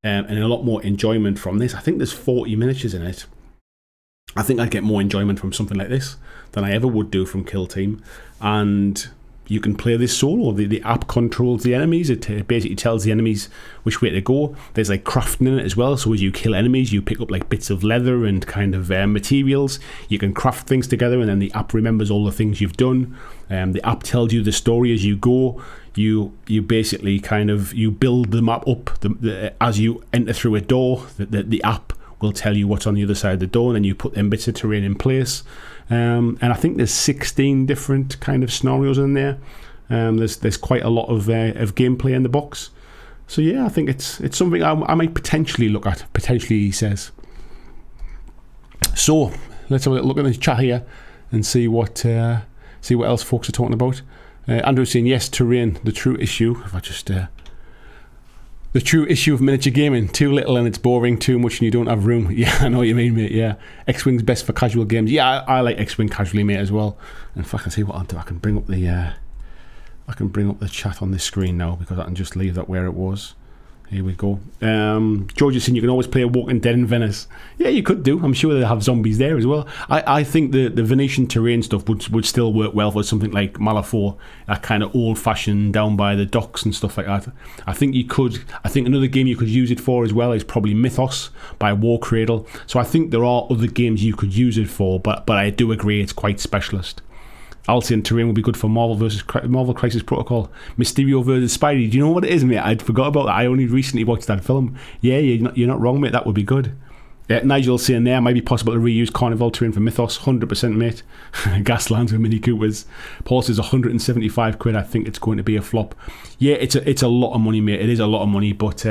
and a lot more enjoyment from this. I think there's 40 miniatures in it. I think I'd get more enjoyment from something like this than I ever would do from Kill Team. And you can play this solo. The app controls the enemies. It basically tells the enemies which way to go. There's like crafting in it as well. So as you kill enemies, you pick up like bits of leather and kind of materials. You can craft things together, and then the app remembers all the things you've done. The app tells you the story as you go. You basically you build the map up as you enter through a door. The app will tell you what's on the other side of the door, and then you put them bits of terrain in place. And I think there's 16 different kind of scenarios in there. There's quite a lot of gameplay in the box. So yeah, I think it's something I might potentially look at. Potentially, he says. So let's have a look at the chat here and see what else folks are talking about. Andrew's saying yes, terrain, the true issue. If I just the true issue of miniature gaming, too little and it's boring, too much and you don't have room. Yeah, I know what you mean, mate. Yeah, X-Wing's best for casual games. Yeah, I like X-Wing casually, mate, as well. In fact, I can see what I'll do. I can bring up the chat on this screen now, because I can just leave that where it was. Here we go. George is saying you can always play a Walking Dead in Venice. Yeah, you could do. I'm sure they have zombies there as well. I think the Venetian terrain stuff would still work well for something like Malifaux, that kind of old-fashioned down by the docks and stuff like that. I think another game you could use it for as well is probably Mythos by War Cradle. So I think there are other games you could use it for, but I do agree it's quite specialist. Alcyon terrain would be good for Marvel Crisis Protocol. Mysterio versus Spidey. Do you know what it is, mate? I'd forgot about that. I only recently watched that film. Yeah, you're not wrong, mate. That would be good. Nigel's saying there might be possible to reuse Carnival terrain for Mythos. 100%, mate. Gaslands with Mini Coopers. Paul says £175. I think it's going to be a flop. Yeah, it's a lot of money, mate. It is a lot of money, but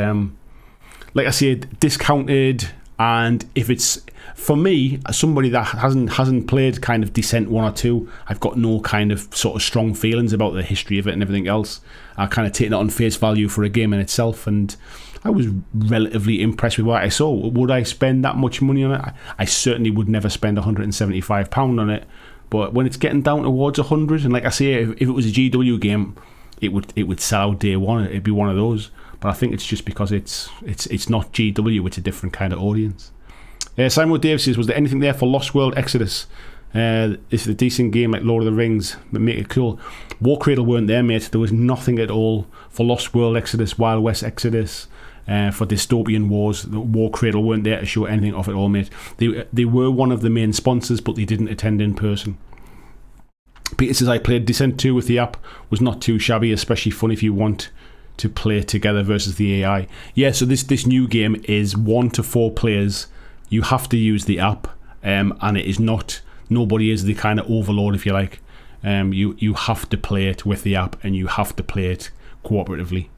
like I said, discounted. And if it's, for me, somebody that hasn't played kind of Descent 1 or 2, I've got no kind of sort of strong feelings about the history of it and everything else. I kind of taken it on face value for a game in itself, and I was relatively impressed with what I saw. Would I spend that much money on it? I certainly would never spend £175 on it. But when it's getting down towards 100, and like I say, if it was a GW game, it would sell out day one. It'd be one of those. But I think it's just because it's not GW, it's a different kind of audience. Simon Dave says, was there anything there for Lost World Exodus? It's a decent game like Lord of the Rings, but make it cool. War Cradle weren't there, mate. There was nothing at all for Lost World Exodus, Wild West Exodus, for Dystopian Wars. The War Cradle weren't there to show anything of it all, mate. They were one of the main sponsors, but they didn't attend in person. Peter says, I played Descent 2 with the app. Was not too shabby, especially fun if you want to play together versus the AI. Yeah, so this new game is 1 to 4 players. You have to use the app, and it is not, nobody is the kind of overlord, if you like. You have to play it with the app, and you have to play it cooperatively.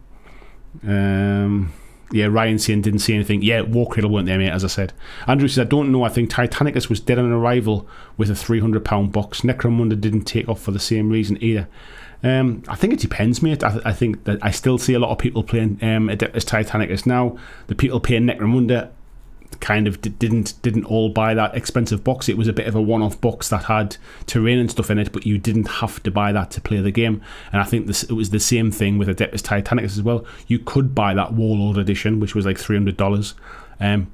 Yeah, Ryan saying didn't see anything. Yeah, War Cradle weren't there, mate, as I said. Andrew says, I don't know. I think Titanicus was dead on arrival with a £300 box. Necromunda didn't take off for the same reason either. I think it depends, mate. I think that I still see a lot of people playing Adeptus Titanicus now. The people playing Necromunda kind of didn't all buy that expensive box. It was a bit of a one-off box that had terrain and stuff in it, but you didn't have to buy that to play the game. And I think it was the same thing with Adeptus Titanicus as well. You could buy that Warlord edition, which was like $300,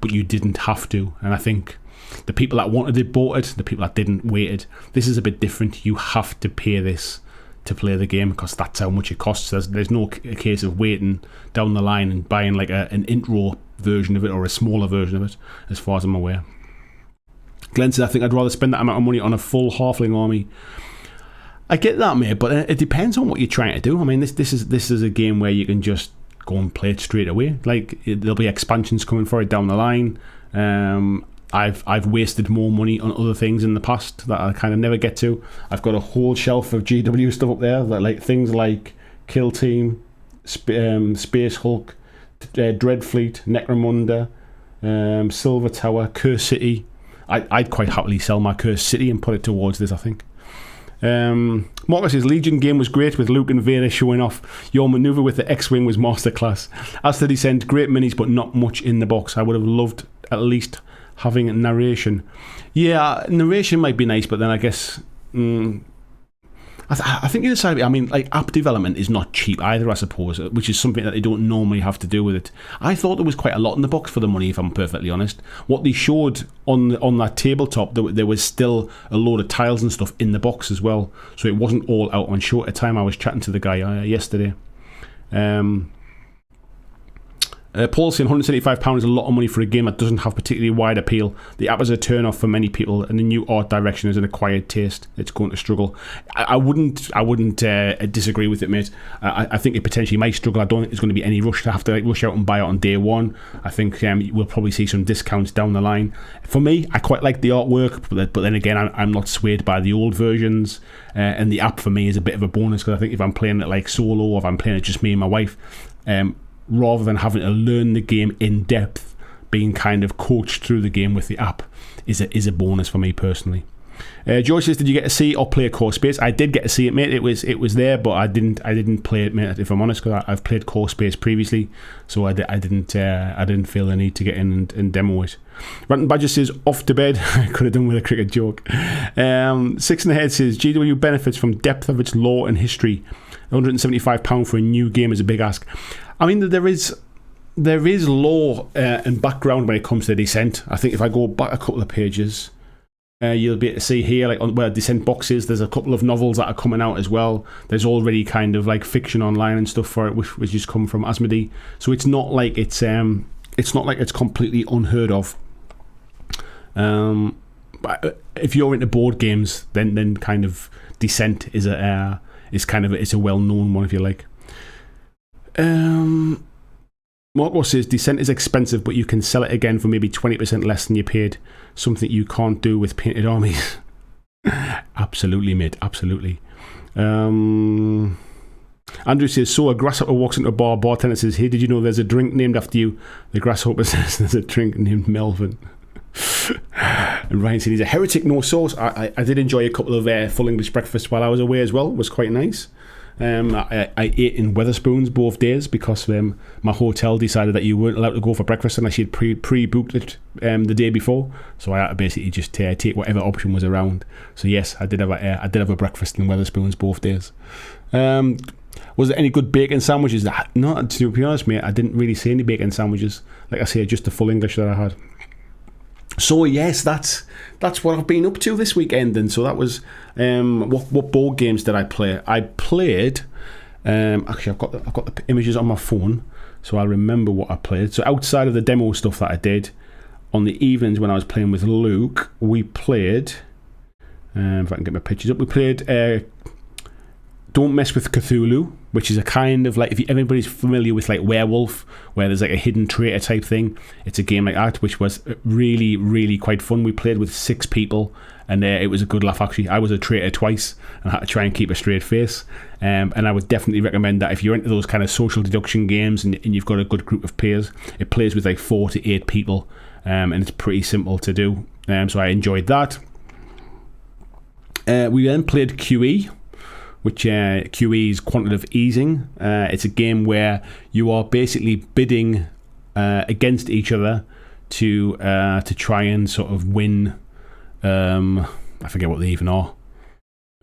but you didn't have to. And I think the people that wanted it bought it, the people that didn't waited. This is a bit different. You have to pay this to play the game because that's how much it costs. There's no case of waiting down the line and buying like an intro version of it or a smaller version of it, as far as I'm aware. Glenn says, I think I'd rather spend that amount of money on a full halfling army. I get that, mate, but it depends on what you're trying to do. I mean, this is a game where you can just go and play it straight away. Like, there'll be expansions coming for it down the line. I've wasted more money on other things in the past that I kind of never get to. I've got a whole shelf of GW stuff up there, that like things like Kill Team, Space Hulk, Dreadfleet, Necromunda, Silver Tower, Curse City. I'd quite happily sell my Curse City and put it towards this, I think. Marcus says, Legion game was great with Luke and Vader showing off. Your manoeuvre with the X-Wing was masterclass. As to Descent, great minis but not much in the box. I would have loved at least having narration. Yeah, narration might be nice, but then I guess I think you decide. I mean, like, app development is not cheap either, I suppose, which is something that they don't normally have to do with it. I thought there was quite a lot in the box for the money, if I'm perfectly honest. What they showed on that tabletop, there was still a load of tiles and stuff in the box as well, so it wasn't all out on show at the time. I was chatting to the guy yesterday. Paul saying £175 is a lot of money for a game that doesn't have particularly wide appeal. The app is a turn off for many people, and the new art direction is an acquired taste. It's going to struggle. I wouldn't disagree with it, mate. I think it potentially might struggle. I don't think there's going to be any rush to have to rush out and buy it on day one. I think we'll probably see some discounts down the line. For me, I quite like the artwork, but then again, I'm not swayed by the old versions. And the app for me is a bit of a bonus, because I think if I'm playing it like solo, or if I'm playing it just me and my wife, rather than having to learn the game in depth, being kind of coached through the game with the app is a bonus for me personally. George says, did you get to see or play Core Space? I did get to see it, mate. It was there, but I didn't play it, mate, if I'm honest, because I've played Core Space previously, so I didn't feel the need to get in and demo it. Ranton Badger says, off to bed. I could have done with a cricket joke. Six in the Head says, GW benefits from depth of its lore and history. £175 for a new game is a big ask. I mean, there is lore and background when it comes to Descent. I think if I go back a couple of pages, you'll be able to see here, like, where Descent boxes, there's a couple of novels that are coming out as well. There's already kind of like fiction online and stuff for it, which has come from Asmodee. So it's not like it's completely unheard of. But if you're into board games, then kind of Descent is a well-known one, if you like. Marco says, Descent is expensive, but you can sell it again for maybe 20% less than you paid. Something you can't do with Painted Armies. Absolutely, mate. Absolutely. Andrew says, so a grasshopper walks into a bar. Bartender says, hey, did you know there's a drink named after you? The grasshopper says there's a drink named Melvin. And Ryan said he's a heretic, no sauce. I did enjoy a couple of full English breakfasts while I was away as well. It was quite nice. I ate in Wetherspoons both days because my hotel decided that you weren't allowed to go for breakfast unless you'd pre-booked it the day before. So I had to basically just take whatever option was around. So yes, I did have a breakfast in Wetherspoons both days. Was there any good bacon sandwiches? No, to be honest, mate, I didn't really see any bacon sandwiches. Like I say, just the full English that I had. So yes, that's what I've been up to this weekend. And so that was what board games did I play? I played. Actually, I've got the images on my phone, so I remember what I played. So outside of the demo stuff that I did on the evenings when I was playing with Luke, we played. If I can get my pictures up, we played Don't Mess with Cthulhu, which is a kind of like, if everybody's familiar with like Werewolf, where there's like a hidden traitor type thing, it's a game like that, which was really, really quite fun. We played with 6 people, and it was a good laugh, actually. I was a traitor twice, and I had to try and keep a straight face. And I would definitely recommend that if you're into those kind of social deduction games and you've got a good group of peers. It plays with like 4 to 8 people, and it's pretty simple to do. So I enjoyed that. We then played QE, which QE is quantitative easing. It's a game where you are basically bidding against each other to try and sort of win. I forget what they even are.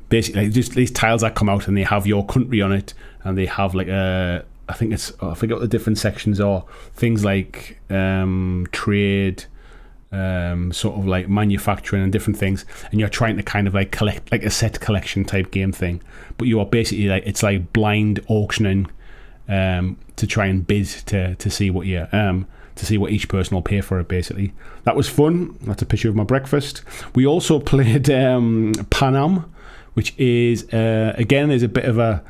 Basically, just these tiles that come out and they have your country on it, and they have like I forget what the different sections are. Things like trade, sort of like manufacturing and different things, and you're trying to kind of like collect, like a set collection type game thing, but you are basically like, it's like blind auctioning to try and bid to see what you to see what each person will pay for it. Basically, that was fun. That's a picture of my breakfast. We also played Pan Am, which is again is a bit of a,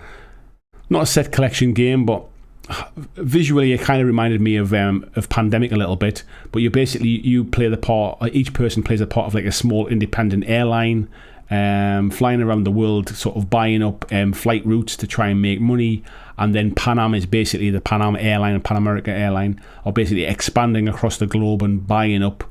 not a set collection game, but visually it kind of reminded me of Pandemic a little bit. But you play the part, each person plays a part of like a small independent airline, flying around the world, sort of buying up flight routes to try and make money. And then Pan Am is basically, the Pan Am airline and Pan America airline are basically expanding across the globe and buying up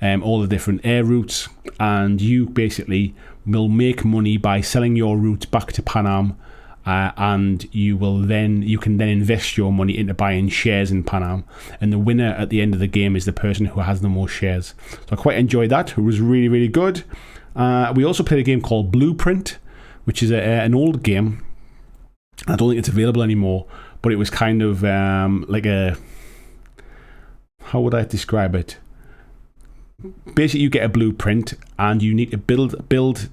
all the different air routes, and you basically will make money by selling your routes back to Pan Am, and you can then invest your money into buying shares in Pan Am, and the winner at the end of the game is the person who has the most shares. So I quite enjoyed that. It was really, really good. We also played a game called Blueprint, which is an old game. I don't think it's available anymore, but it was kind of like a, how would I describe it? Basically, you get a blueprint and you need to build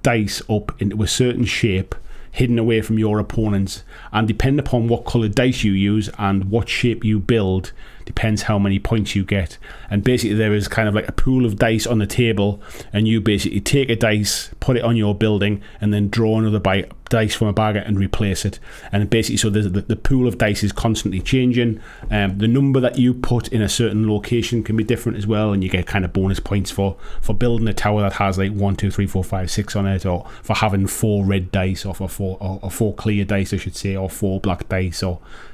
dice up into a certain shape, hidden away from your opponents, and depending upon what coloured dice you use and what shape you build depends how many points you get. And basically there is kind of like a pool of dice on the table, and you basically take a dice, put it on your building, and then draw another dice from a bag and replace it. And basically, so the pool of dice is constantly changing. The number that you put in a certain location can be different as well, and you get kind of bonus points for building a tower that has like 1, 2, 3, 4, 5, 6 on it, or for having 4 red dice, or for 4 clear dice, I should say, or 4 black dice,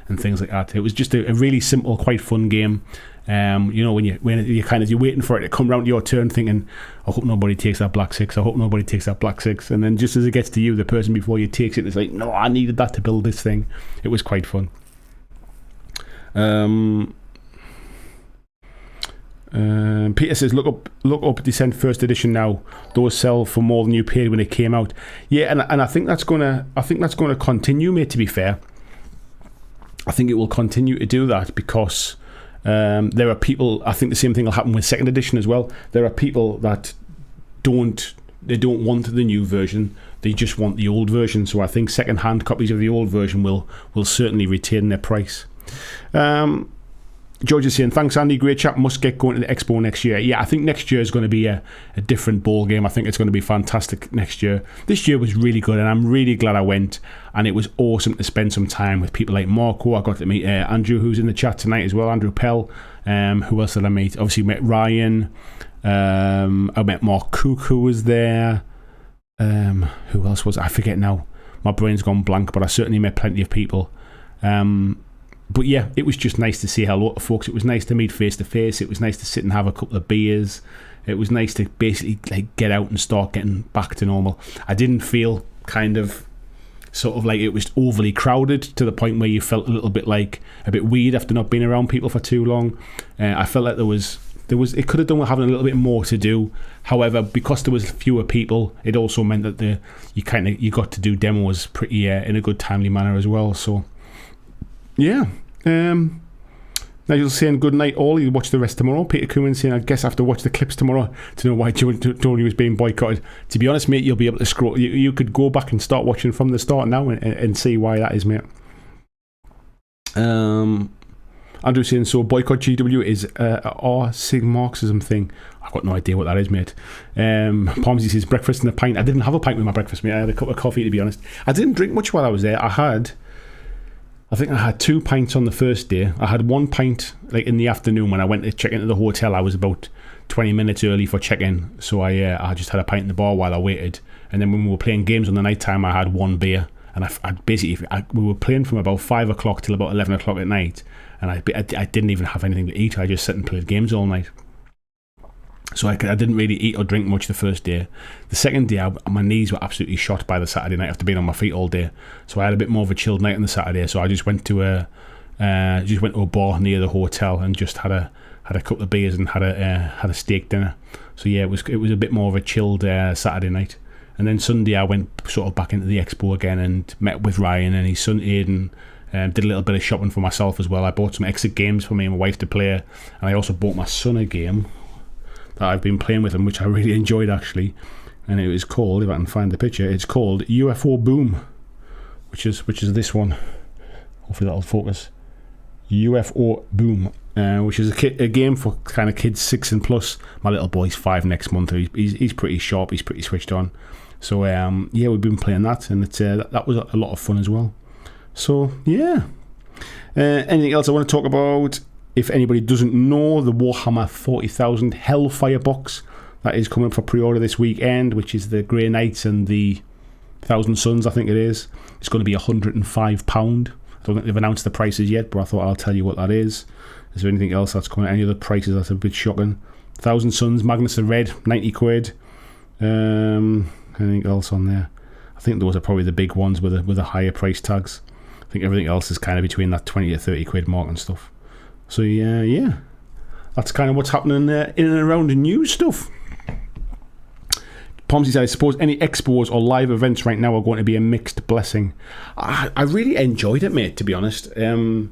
and things like that. It was just a really simple, quite fun game. When you're waiting for it to come round to your turn, thinking, I hope nobody takes that black 6, I hope nobody takes that black 6, and then just as it gets to you, the person before you takes it is like, no, I needed that to build this thing. It was quite fun. Peter says, look up Descent First Edition now. Those sell for more than you paid when it came out. Yeah, and I think that's gonna continue, mate, to be fair. I think it will continue to do that because there are people, I think the same thing will happen with second edition as well. There are people that don't want the new version, they just want the old version. So I think second-hand copies of the old version will certainly retain their price. George is saying, thanks Andy, great chat, must get going to the Expo next year. Yeah, I think next year is going to be a different ball game. I think it's going to be fantastic next year. This year was really good and I'm really glad I went, and it was awesome to spend some time with people like Marco. I got to meet Andrew, who's in the chat tonight as well, Andrew Pell. Who else did I meet? Obviously met Ryan. I met Mark Cook, who was there. Who else was I forget now, my brain's gone blank, but I certainly met plenty of people. But yeah, it was just nice to say hello to folks. It was nice to meet face to face. It was nice to sit and have a couple of beers. It was nice to basically like get out and start getting back to normal. I didn't feel kind of sort of like it was overly crowded to the point where you felt a little bit like a bit weird after not being around people for too long. I felt like there was it could have done with having a little bit more to do. However, because there was fewer people, it also meant that you got to do demos pretty in a good timely manner as well. So yeah. Nigel's saying good night all, you watch the rest tomorrow. Peter Cooman saying, I guess I have to watch the clips tomorrow to know why Tony was being boycotted. To be honest, mate, you'll be able to scroll, you could go back and start watching from the start now and see why that is, mate. Andrew saying, so Boycott GW is a Sig Marxism thing. I've got no idea what that is, mate. Palmsy says breakfast and a pint. I didn't have a pint with my breakfast, mate. I had a cup of coffee, to be honest. I didn't drink much while I was there. I had I think I had 2 pints on the first day. I had 1 pint like in the afternoon when I went to check into the hotel. I was about 20 minutes early for check-in, so I just had a pint in the bar while I waited. And then when we were playing games on the night time, I had 1 beer. And we were playing from about 5 o'clock till about 11 o'clock at night. And I didn't even have anything to eat. I just sat and played games all night. So I didn't really eat or drink much the first day. The second day, my knees were absolutely shot by the Saturday night after being on my feet all day. So I had a bit more of a chilled night on the Saturday. So I just went to a bar near the hotel and just had a couple of beers and had a steak dinner. So yeah, it was a bit more of a chilled Saturday night. And then Sunday I went sort of back into the Expo again and met with Ryan and his son Aidan. Did a little bit of shopping for myself as well. I bought some exit games for me and my wife to play, and I also bought my son a game that I've been playing with him, which I really enjoyed actually. And it was called, if I can find the picture, it's called UFO Boom, which is this one. Hopefully that'll focus. UFO Boom, which is a game for kind of kids 6 and plus. My little boy's 5 next month. He's pretty sharp. He's pretty switched on. So yeah, we've been playing that, and it's that was a lot of fun as well. So yeah. Anything else I want to talk about? If anybody doesn't know, the Warhammer 40,000 Hellfire box that is coming for pre-order this weekend, which is the Grey Knights and the Thousand Sons, I think it is. It's going to be £105. I don't think they've announced the prices yet, but I thought I'll tell you what that is. Is there anything else that's coming? Any other prices that's a bit shocking? Thousand Sons, Magnus the Red, 90 quid. Anything else on there? I think those are probably the big ones with the higher price tags. I think everything else is kind of between that 20 to 30 quid mark and stuff. So yeah, that's kind of what's happening in and around the news stuff. Pomsy said, I suppose any expos or live events right now are going to be a mixed blessing. I really enjoyed it, mate, to be honest. I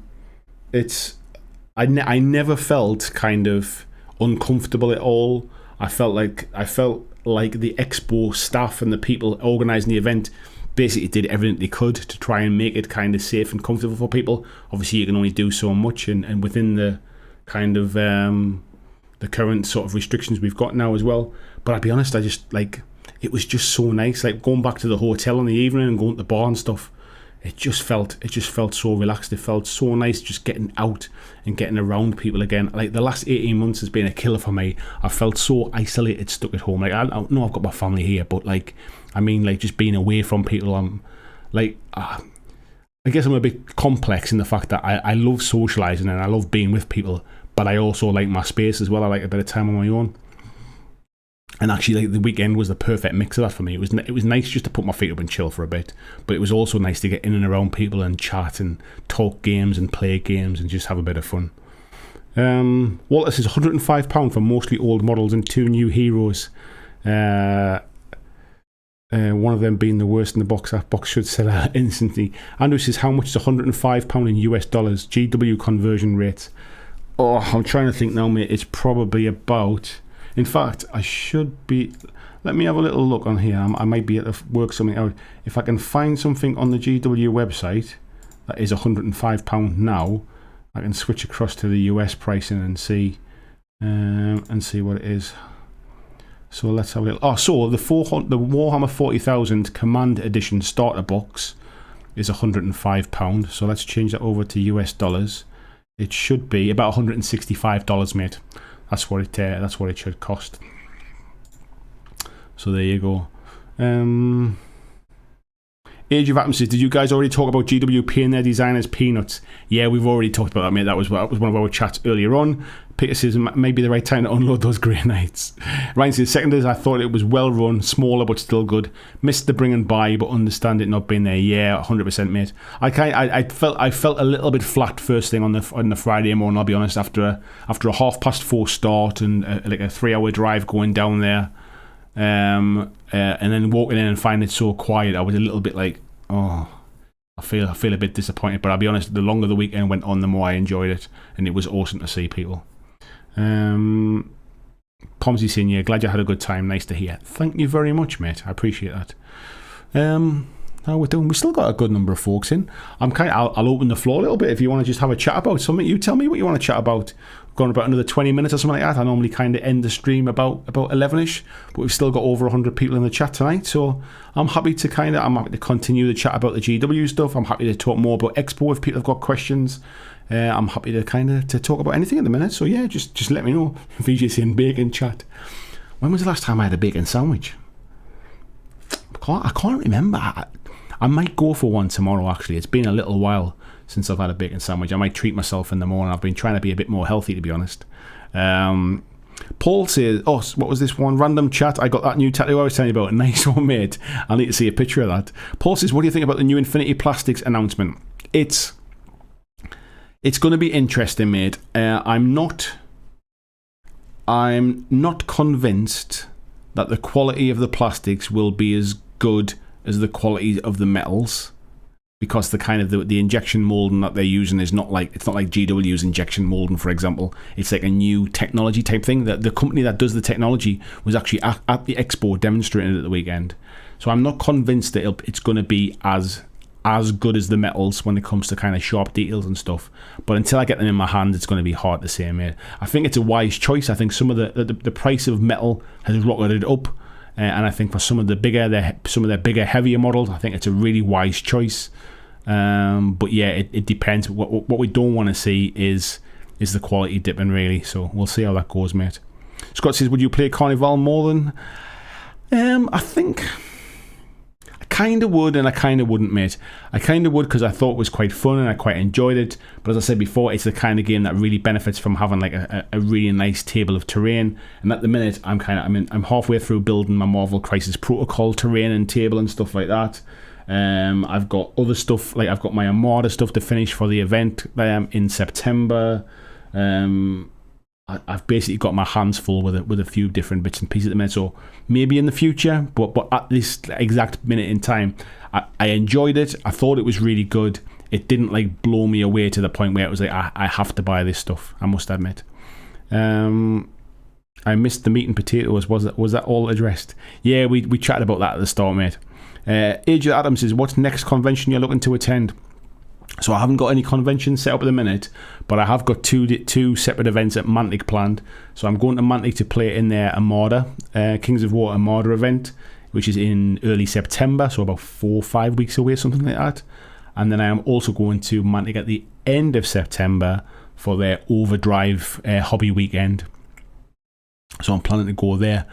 never felt kind of uncomfortable at all. I felt like the expo staff and the people organising the event basically did everything they could to try and make it kind of safe and comfortable for people. Obviously, you can only do so much, and within the kind of the current sort of restrictions we've got now as well. But I'll be honest, it was just so nice. Like going back to the hotel in the evening and going to the bar and stuff, it just felt so relaxed. It felt so nice just getting out and getting around people again. Like the last 18 months has been a killer for me. I felt so isolated, stuck at home. Like I know I've got my family here, but just being away from people. I guess I'm a bit complex in the fact that I love socialising and I love being with people, but I also like my space as well. I like a bit of time on my own. And actually, the weekend was the perfect mix of that for me. It was nice just to put my feet up and chill for a bit, but it was also nice to get in and around people and chat and talk games and play games and just have a bit of fun. Walter says £105 for mostly old models and 2 new heroes. One of them being the worst in the box. That box should sell out instantly. Andrew says, how much is £105 in US dollars? GW conversion rate. Oh, I'm trying to think now, mate. It's probably about... In fact, I should be... Let me have a little look on here. I might be able to work something out. If I can find something on the GW website that is £105 now, I can switch across to the US pricing and see what it is. So let's have a little... Oh, so the Warhammer 40,000 Command Edition starter box is £105. So let's change that over to US dollars. It should be about $165, mate. That's what it should cost. So there you go. Age of Atom says, did you guys already talk about GW paying their designers peanuts? Yeah, we've already talked about that, mate. That was one of our chats earlier on. Peter says, maybe the right time to unload those Grey Knights. Ryan says, seconders, I thought it was well run, smaller but still good. Missed the bring and buy, but understand it not being there. Yeah, 100%, mate. I felt a little bit flat first thing on the Friday morning, I'll be honest, after a 4:30 start and like a 3-hour drive going down there. And then walking in and finding it so quiet, I was a little bit like, oh, I feel a bit disappointed. But I'll be honest, the longer the weekend went on, the more I enjoyed it, and it was awesome to see people. Pomsy saying, yeah, glad you had a good time. Nice to hear. Thank you very much, mate. I appreciate that. How we're doing? We still got a good number of folks in. I'll open the floor a little bit if you want to just have a chat about something. You tell me what you want to chat about. gone about another 20 minutes or something like that. I normally kind of end the stream about 11ish, but we've still got over 100 people in the chat tonight, so I'm happy to continue the chat about the GW stuff. I'm happy to talk more about Expo if people have got questions. I'm happy to talk about anything at the minute, so yeah, just let me know. VJ's saying bacon chat. When was the last time I had a bacon sandwich? I can't remember. I might go for one tomorrow, actually. It's been a little while since I've had a bacon sandwich. I might treat myself in the morning. I've been trying to be a bit more healthy, to be honest. Paul says, what was this one? Random chat. I got that new tattoo I was telling you about. Nice one, mate. I need to see a picture of that. Paul says, what do you think about the new Infinity Plastics announcement? It's going to be interesting, mate. I'm not convinced that the quality of the plastics will be as good as the quality of the metals, because the injection molding that they're using is not like GW's injection molding, for example. It's like a new technology type thing. That the company that does the technology was actually at the Expo demonstrating it at the weekend. So I'm not convinced that it's going to be as good as the metals when it comes to kind of sharp details and stuff. But until I get them in my hand, it's going to be hard to say, mate. I think it's a wise choice. I think some of the price of metal has rocketed up, and I think for some of their bigger, heavier models, I think it's a really wise choice. But yeah, it depends. What we don't want to see is the quality dipping, really. So we'll see how that goes, mate. Scott says, would you play Carnival more than? I think I kind of would and I kind of wouldn't, mate. I kind of would because I thought it was quite fun and I quite enjoyed it. But as I said before, it's the kind of game that really benefits from having like a really nice table of terrain. And at the minute, I'm halfway through building my Marvel Crisis Protocol terrain and table and stuff like that. I've got other stuff, like I've got my Armada stuff to finish for the event in September. I've basically got my hands full with a few different bits and pieces at the minute, so maybe in the future, but at this exact minute in time, I enjoyed it. I thought it was really good. It didn't like blow me away to the point where it was like I have to buy this stuff, I must admit. I missed the meat and potatoes. Was that all addressed? Yeah, we chatted about that at the start, mate. Age of Adam says, what's next convention you're looking to attend? So I haven't got any conventions set up at the minute, but I have got two separate events at Mantic planned. So I'm going to Mantic to play in their Armada, Kings of War Armada event, which is in early September, so about 4 or 5 weeks away, something like that. And then I am also going to Mantic at the end of September for their Overdrive hobby weekend. So I'm planning to go there.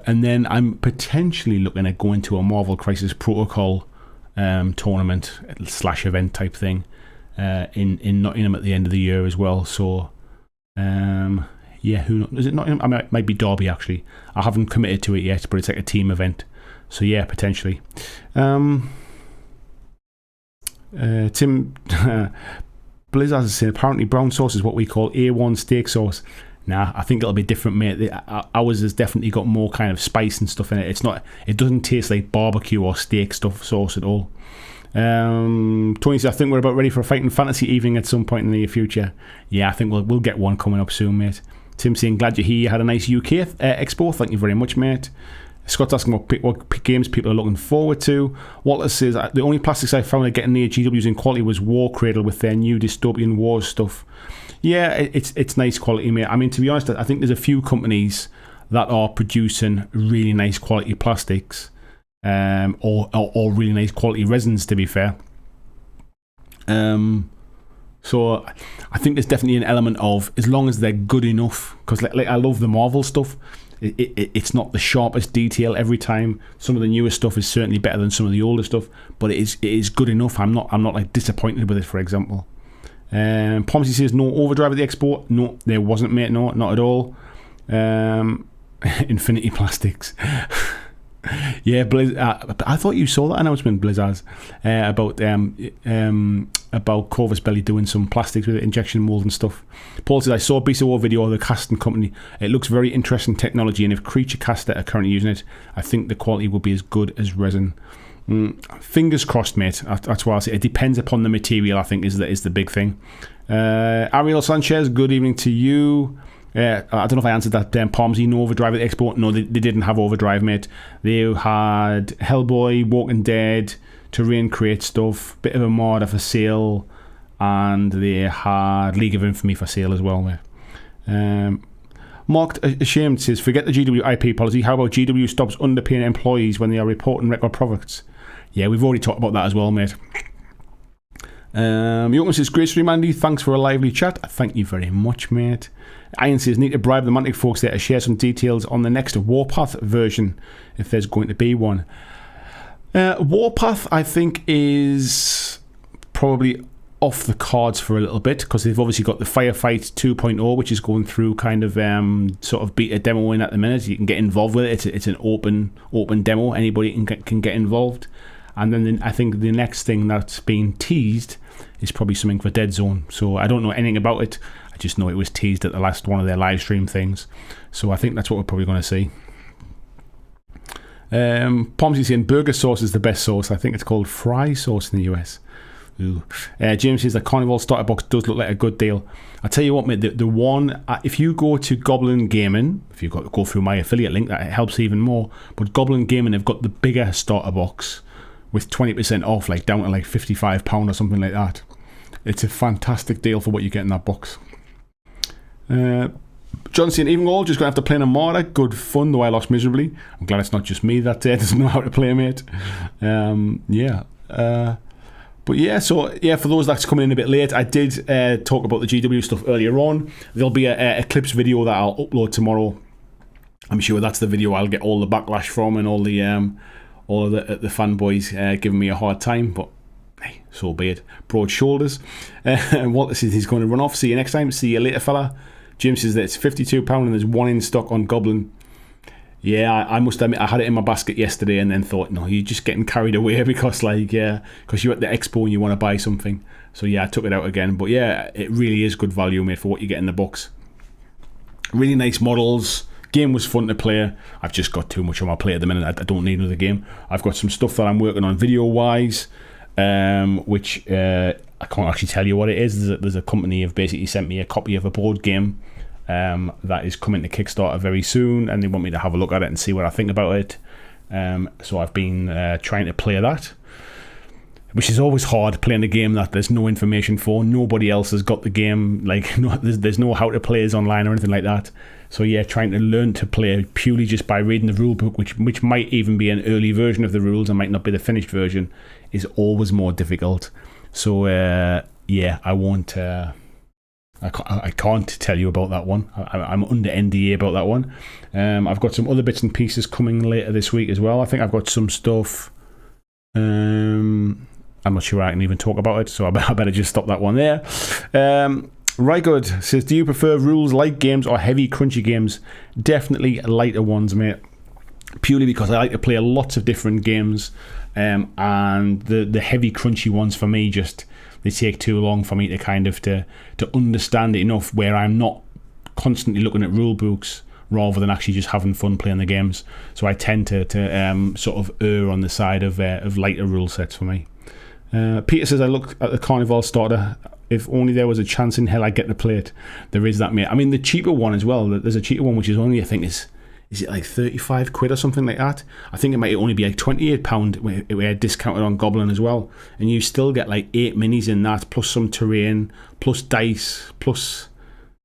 And then I'm potentially looking at going to a Marvel Crisis Protocol tournament / event type thing in Nottingham at the end of the year as well. So yeah, who knows? Is it Nottingham? It might be Derby, actually. I haven't committed to it yet, but it's like a team event. So yeah, potentially. Tim Blizzard is saying apparently brown sauce is what we call A1 steak sauce. Nah, I think it'll be different, mate. Ours has definitely got more kind of spice and stuff in it. It doesn't taste like barbecue or steak stuff sauce at all. Tony says, I think we're about ready for a fighting fantasy evening at some point in the near future. Yeah, I think we'll get one coming up soon, mate. Tim saying, glad you're here. You had a nice UK Expo. Thank you very much, mate. Scott's asking what games people are looking forward to. Walter says, the only plastics I found getting near GW's in quality was War Cradle with their new Dystopian Wars stuff. Yeah, it's nice quality, mate. I mean, to be honest, I think there's a few companies that are producing really nice quality plastics, or really nice quality resins, to be fair. So I think there's definitely an element of, as long as they're good enough, because like I love the Marvel stuff. It's not the sharpest detail every time. Some of the newer stuff is certainly better than some of the older stuff, but it is good enough. I'm not like disappointed with it, for example. Pomsy says no overdrive at the Expo. No, there wasn't, mate. No, not at all. Infinity Plastics. Yeah, I thought you saw that announcement, Blizzard, about Corvus Belly doing some plastics with injection mold and stuff. Paul says, I saw a Beast of War video of the casting company. It looks very interesting technology, and if Creature Caster are currently using it, I think the quality will be as good as resin. Fingers crossed, mate. That's why I say it depends upon the material, I think, is the big thing. Ariel Sanchez, good evening to you. I don't know if I answered that. Palmsy, no overdrive at the Expo. No, they didn't have overdrive, mate. They had Hellboy, Walking Dead, Terrain Crate stuff, bit of Armada for sale, and they had League of Infamy for sale as well, mate. Marked Ashamed says, forget the GW IP policy. How about GW stops underpaying employees when they are reporting record profits? Yeah, we've already talked about that as well, mate. Yoken says, great stream, Andy. Thanks for a lively chat. Thank you very much, mate. Iron says, need to bribe the Mantic folks there to share some details on the next Warpath version, if there's going to be one. Warpath, I think, is probably off the cards for a little bit, because they've obviously got the Firefight 2.0, which is going through kind of sort of beta demoing at the minute. You can get involved with it. It's an open demo. Anybody can get involved. And then I think the next thing that's being teased is probably something for Dead Zone. So I don't know anything about it. I just know it was teased at the last one of their live stream things. So I think that's what we're probably going to see. Pomsy saying burger sauce is the best sauce. I think it's called fry sauce in the US. James says the Carnival starter box does look like a good deal. I tell you what, mate, the one, if you go to Goblin Gaming, if you go through my affiliate link, that helps even more. But Goblin Gaming have got the bigger starter box with 20% off, like down to like £55 or something like that. It's a fantastic deal for what you get in that box. John saying, even all just going to have to play in a Marder. Good fun, though I lost miserably. I'm glad it's not just me that doesn't know how to play, mate. But yeah, so yeah, for those that's coming in a bit late, I did talk about the GW stuff earlier on. There'll be a Eclipse video that I'll upload tomorrow. I'm sure that's the video I'll get all the backlash from, and all of the fanboys giving me a hard time. But hey, so be it. Broad shoulders. And Walter says he's going to run off. See you next time. See you later, fella. James says that it's £52 and there's one in stock on Goblin. Yeah, I must admit, I had it in my basket yesterday and then thought, no, you're just getting carried away because you're at the Expo and you want to buy something. So yeah, I took it out again. But yeah, it really is good value, mate, for what you get in the box. Really nice models. Game was fun to play. I've just got too much on my plate at the minute. I don't need another game. I've got some stuff that I'm working on video-wise, which I can't actually tell you what it is. There's a company have basically sent me a copy of a board game that is coming to Kickstarter very soon, and they want me to have a look at it and see what I think about it. So I've been trying to play that, which is always hard, playing a game that there's no information for. Nobody else has got the game. Like, there's no how to plays online or anything like that. So yeah, trying to learn to play purely just by reading the rule book, which might even be an early version of the rules and might not be the finished version, is always more difficult. So yeah, I won't. I can't tell you about that one. I'm under NDA about that one. I've got some other bits and pieces coming later this week as well. I think I've got some stuff. I'm not sure I can even talk about it, so I better just stop that one there. Right, good. Says, do you prefer rules light games or heavy crunchy games? Definitely lighter ones, mate. Purely because I like to play lots of different games, and the heavy crunchy ones for me they take too long for me to kind of to understand it enough where I'm not constantly looking at rule books rather than actually just having fun playing the games. So I tend to sort of err on the side of lighter rule sets for me. Peter says, I looked at the Carnival starter. If only there was a chance in hell I'd get to play it. There is that, mate. I mean, the cheaper one as well. There's a cheaper one which is only, I think, is it like 35 quid or something like that? I think it might only be like £28 where discounted on Goblin as well. And you still get like 8 minis in that, plus some terrain, plus dice, plus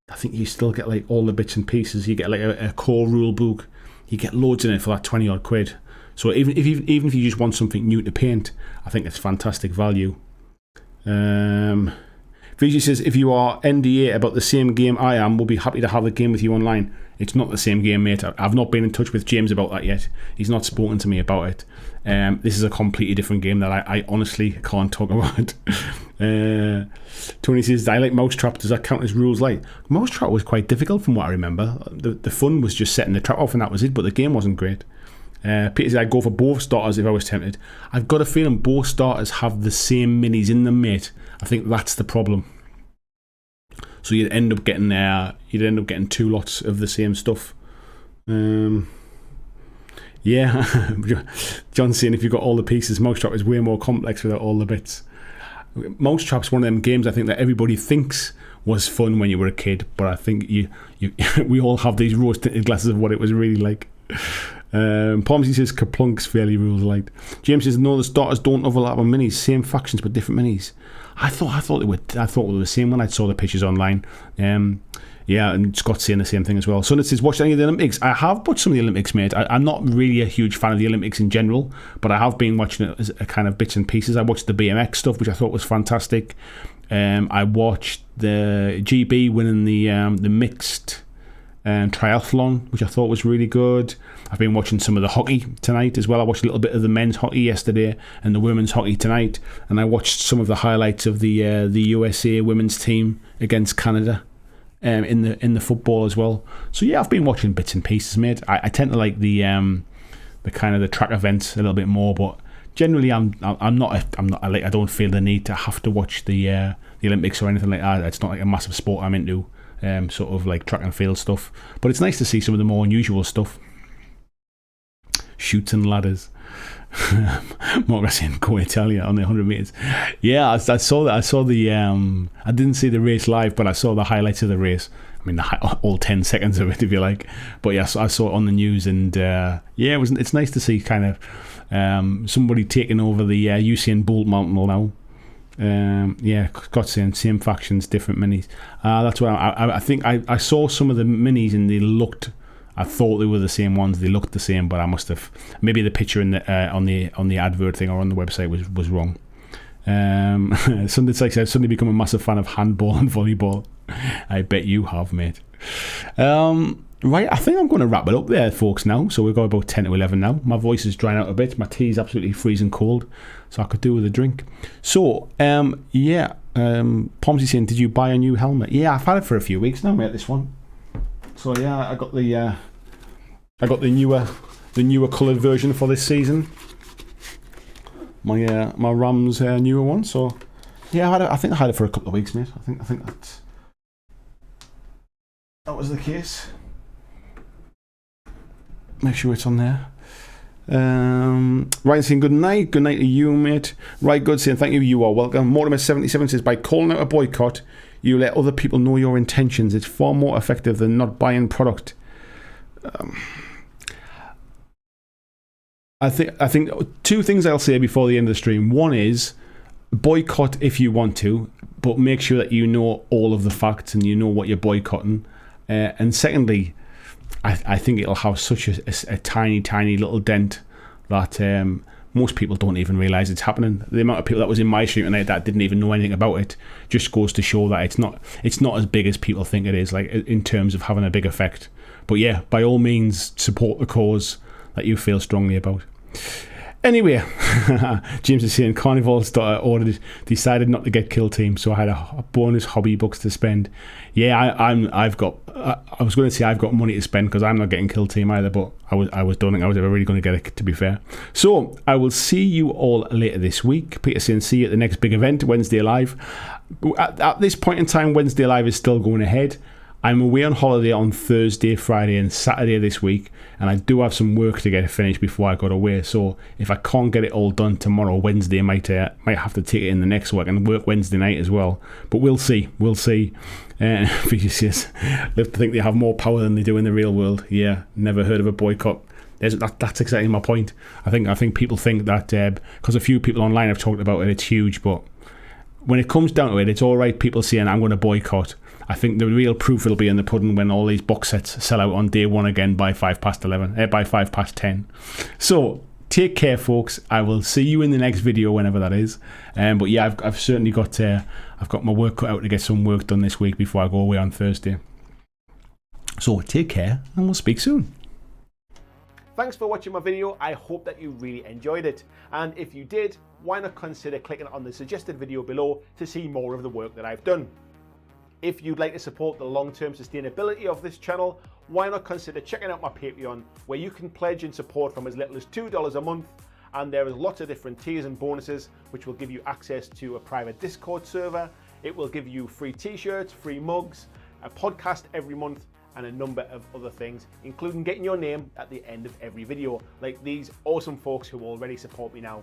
I think you still get like all the bits and pieces. You get like a core rule book. You get loads in it for that 20 odd quid. So even if you just want something new to paint, I think it's fantastic value. Vijay says, if you are NDA about the same game I am, we'll be happy to have the game with you online. It's not the same game, mate. I've not been in touch with James about that yet. He's not spoken to me about it. This is a completely different game that I honestly can't talk about. Tony says, I like Mousetrap. Does that count as rules light? Mousetrap was quite difficult from what I remember. The fun was just setting the trap off and that was it, but the game wasn't great. Peter said, I'd go for both starters if I was tempted. I've got a feeling both starters have the same minis in them, mate. I think that's the problem. So you'd end up getting two lots of the same stuff. Yeah, John's saying if you've got all the pieces, Mousetrap is way more complex without all the bits. Mousetrap's one of them games I think that everybody thinks was fun when you were a kid, but I think we all have these rose-tinted glasses of what it was really like. Palmsy says Kaplunk's fairly rules light. James says no, the starters don't overlap on minis, same factions but different minis. I thought they were the same when I saw the pictures online. Yeah, and Scott's saying the same thing as well. So it says, watch any of the Olympics? I have watched some of the Olympics, mate. I'm not really a huge fan of the Olympics in general, but I have been watching it as a kind of bits and pieces. I watched the BMX stuff, which I thought was fantastic. I watched the GB winning the mixed triathlon, which I thought was really good. I've been watching some of the hockey tonight as well. I watched a little bit of the men's hockey yesterday and the women's hockey tonight, and I watched some of the highlights of the USA women's team against Canada. In the football as well. So yeah, I've been watching bits and pieces, mate. I tend to like the kind of the track events a little bit more, but generally I don't feel the need to have to watch the Olympics or anything like that. It's not like a massive sport I'm into, sort of like track and field stuff. But it's nice to see some of the more unusual stuff. Chutes and ladders. Mark saying go Italia on the 100 meters. Yeah, I saw that. I saw the I didn't see the race live, but I saw the highlights of the race. I mean, all 10 seconds of it, if you like. But yeah, I saw it on the news, and yeah, it's nice to see kind of somebody taking over the Usain Bolt mantle now. Yeah, Scott's saying same factions, different minis. That's what I think. I saw some of the minis, and they looked. I thought they were the same ones. They looked the same, but I must have maybe the picture in the on the advert thing or on the website was wrong. Sunday, like I said, suddenly become a massive fan of handball and volleyball. I bet you have, mate. Right, I think I'm going to wrap it up there, folks. Now, so we've got about 10 to 11 now. My voice is drying out a bit. My tea is absolutely freezing cold, so I could do with a drink. So, yeah, Pomsy saying, did you buy a new helmet? Yeah, I've had it for a few weeks now, mate. This one. So yeah, I got the newer coloured version for this season. My Rams newer one. So yeah, I think I had it for a couple of weeks, mate. I think that was the case. Make sure it's on there. Ryan saying good night to you, mate. Right, good saying thank you. You are welcome. Mortimer77 says by calling out a boycott, you let other people know your intentions. It's far more effective than not buying product. I think two things I'll say before the end of the stream. One is boycott if you want to, but make sure that you know all of the facts and you know what you're boycotting. And secondly, I think it'll have such a tiny little dent that most people don't even realise it's happening. The amount of people that was in my stream tonight that didn't even know anything about it just goes to show that it's not as big as people think it is, like in terms of having a big effect. But yeah, by all means, support the cause that you feel strongly about. Anyway, James is saying Carnival's decided not to get Kill Team, so I had a bonus hobby bucks to spend. Yeah, I was going to say I've got money to spend because I'm not getting Kill Team either, but don't think I was ever really going to get it, to be fair. So I will see you all later this week. Peter saying see you at the next big event, Wednesday Live. At this point in time, Wednesday Live is still going ahead. I'm away on holiday on Thursday, Friday and Saturday this week, and I do have some work to get finished before I go away, so if I can't get it all done tomorrow, Wednesday, I might have to take it in the next week and work Wednesday night as well, but we'll see. Says, live to think they have more power than they do in the real world. Yeah, never heard of a boycott. That's exactly my point. I think people think that because a few people online have talked about it, it's huge, but when it comes down to it, it's alright people saying I'm going to boycott. I think the real proof will be in the pudding when all these box sets sell out on day one again by 10. So take care, folks. I will see you in the next video, whenever that is. But yeah, I've certainly got my work cut out to get some work done this week before I go away on Thursday. So take care, and we'll speak soon. Thanks for watching my video. I hope that you really enjoyed it. And if you did, why not consider clicking on the suggested video below to see more of the work that I've done. If you'd like to support the long-term sustainability of this channel, why not consider checking out my Patreon, where you can pledge and support from as little as $2 a month, and there is lots of different tiers and bonuses which will give you access to a private Discord server. It will give you free t-shirts, free mugs, a podcast every month, and a number of other things, including getting your name at the end of every video, like these awesome folks who already support me now.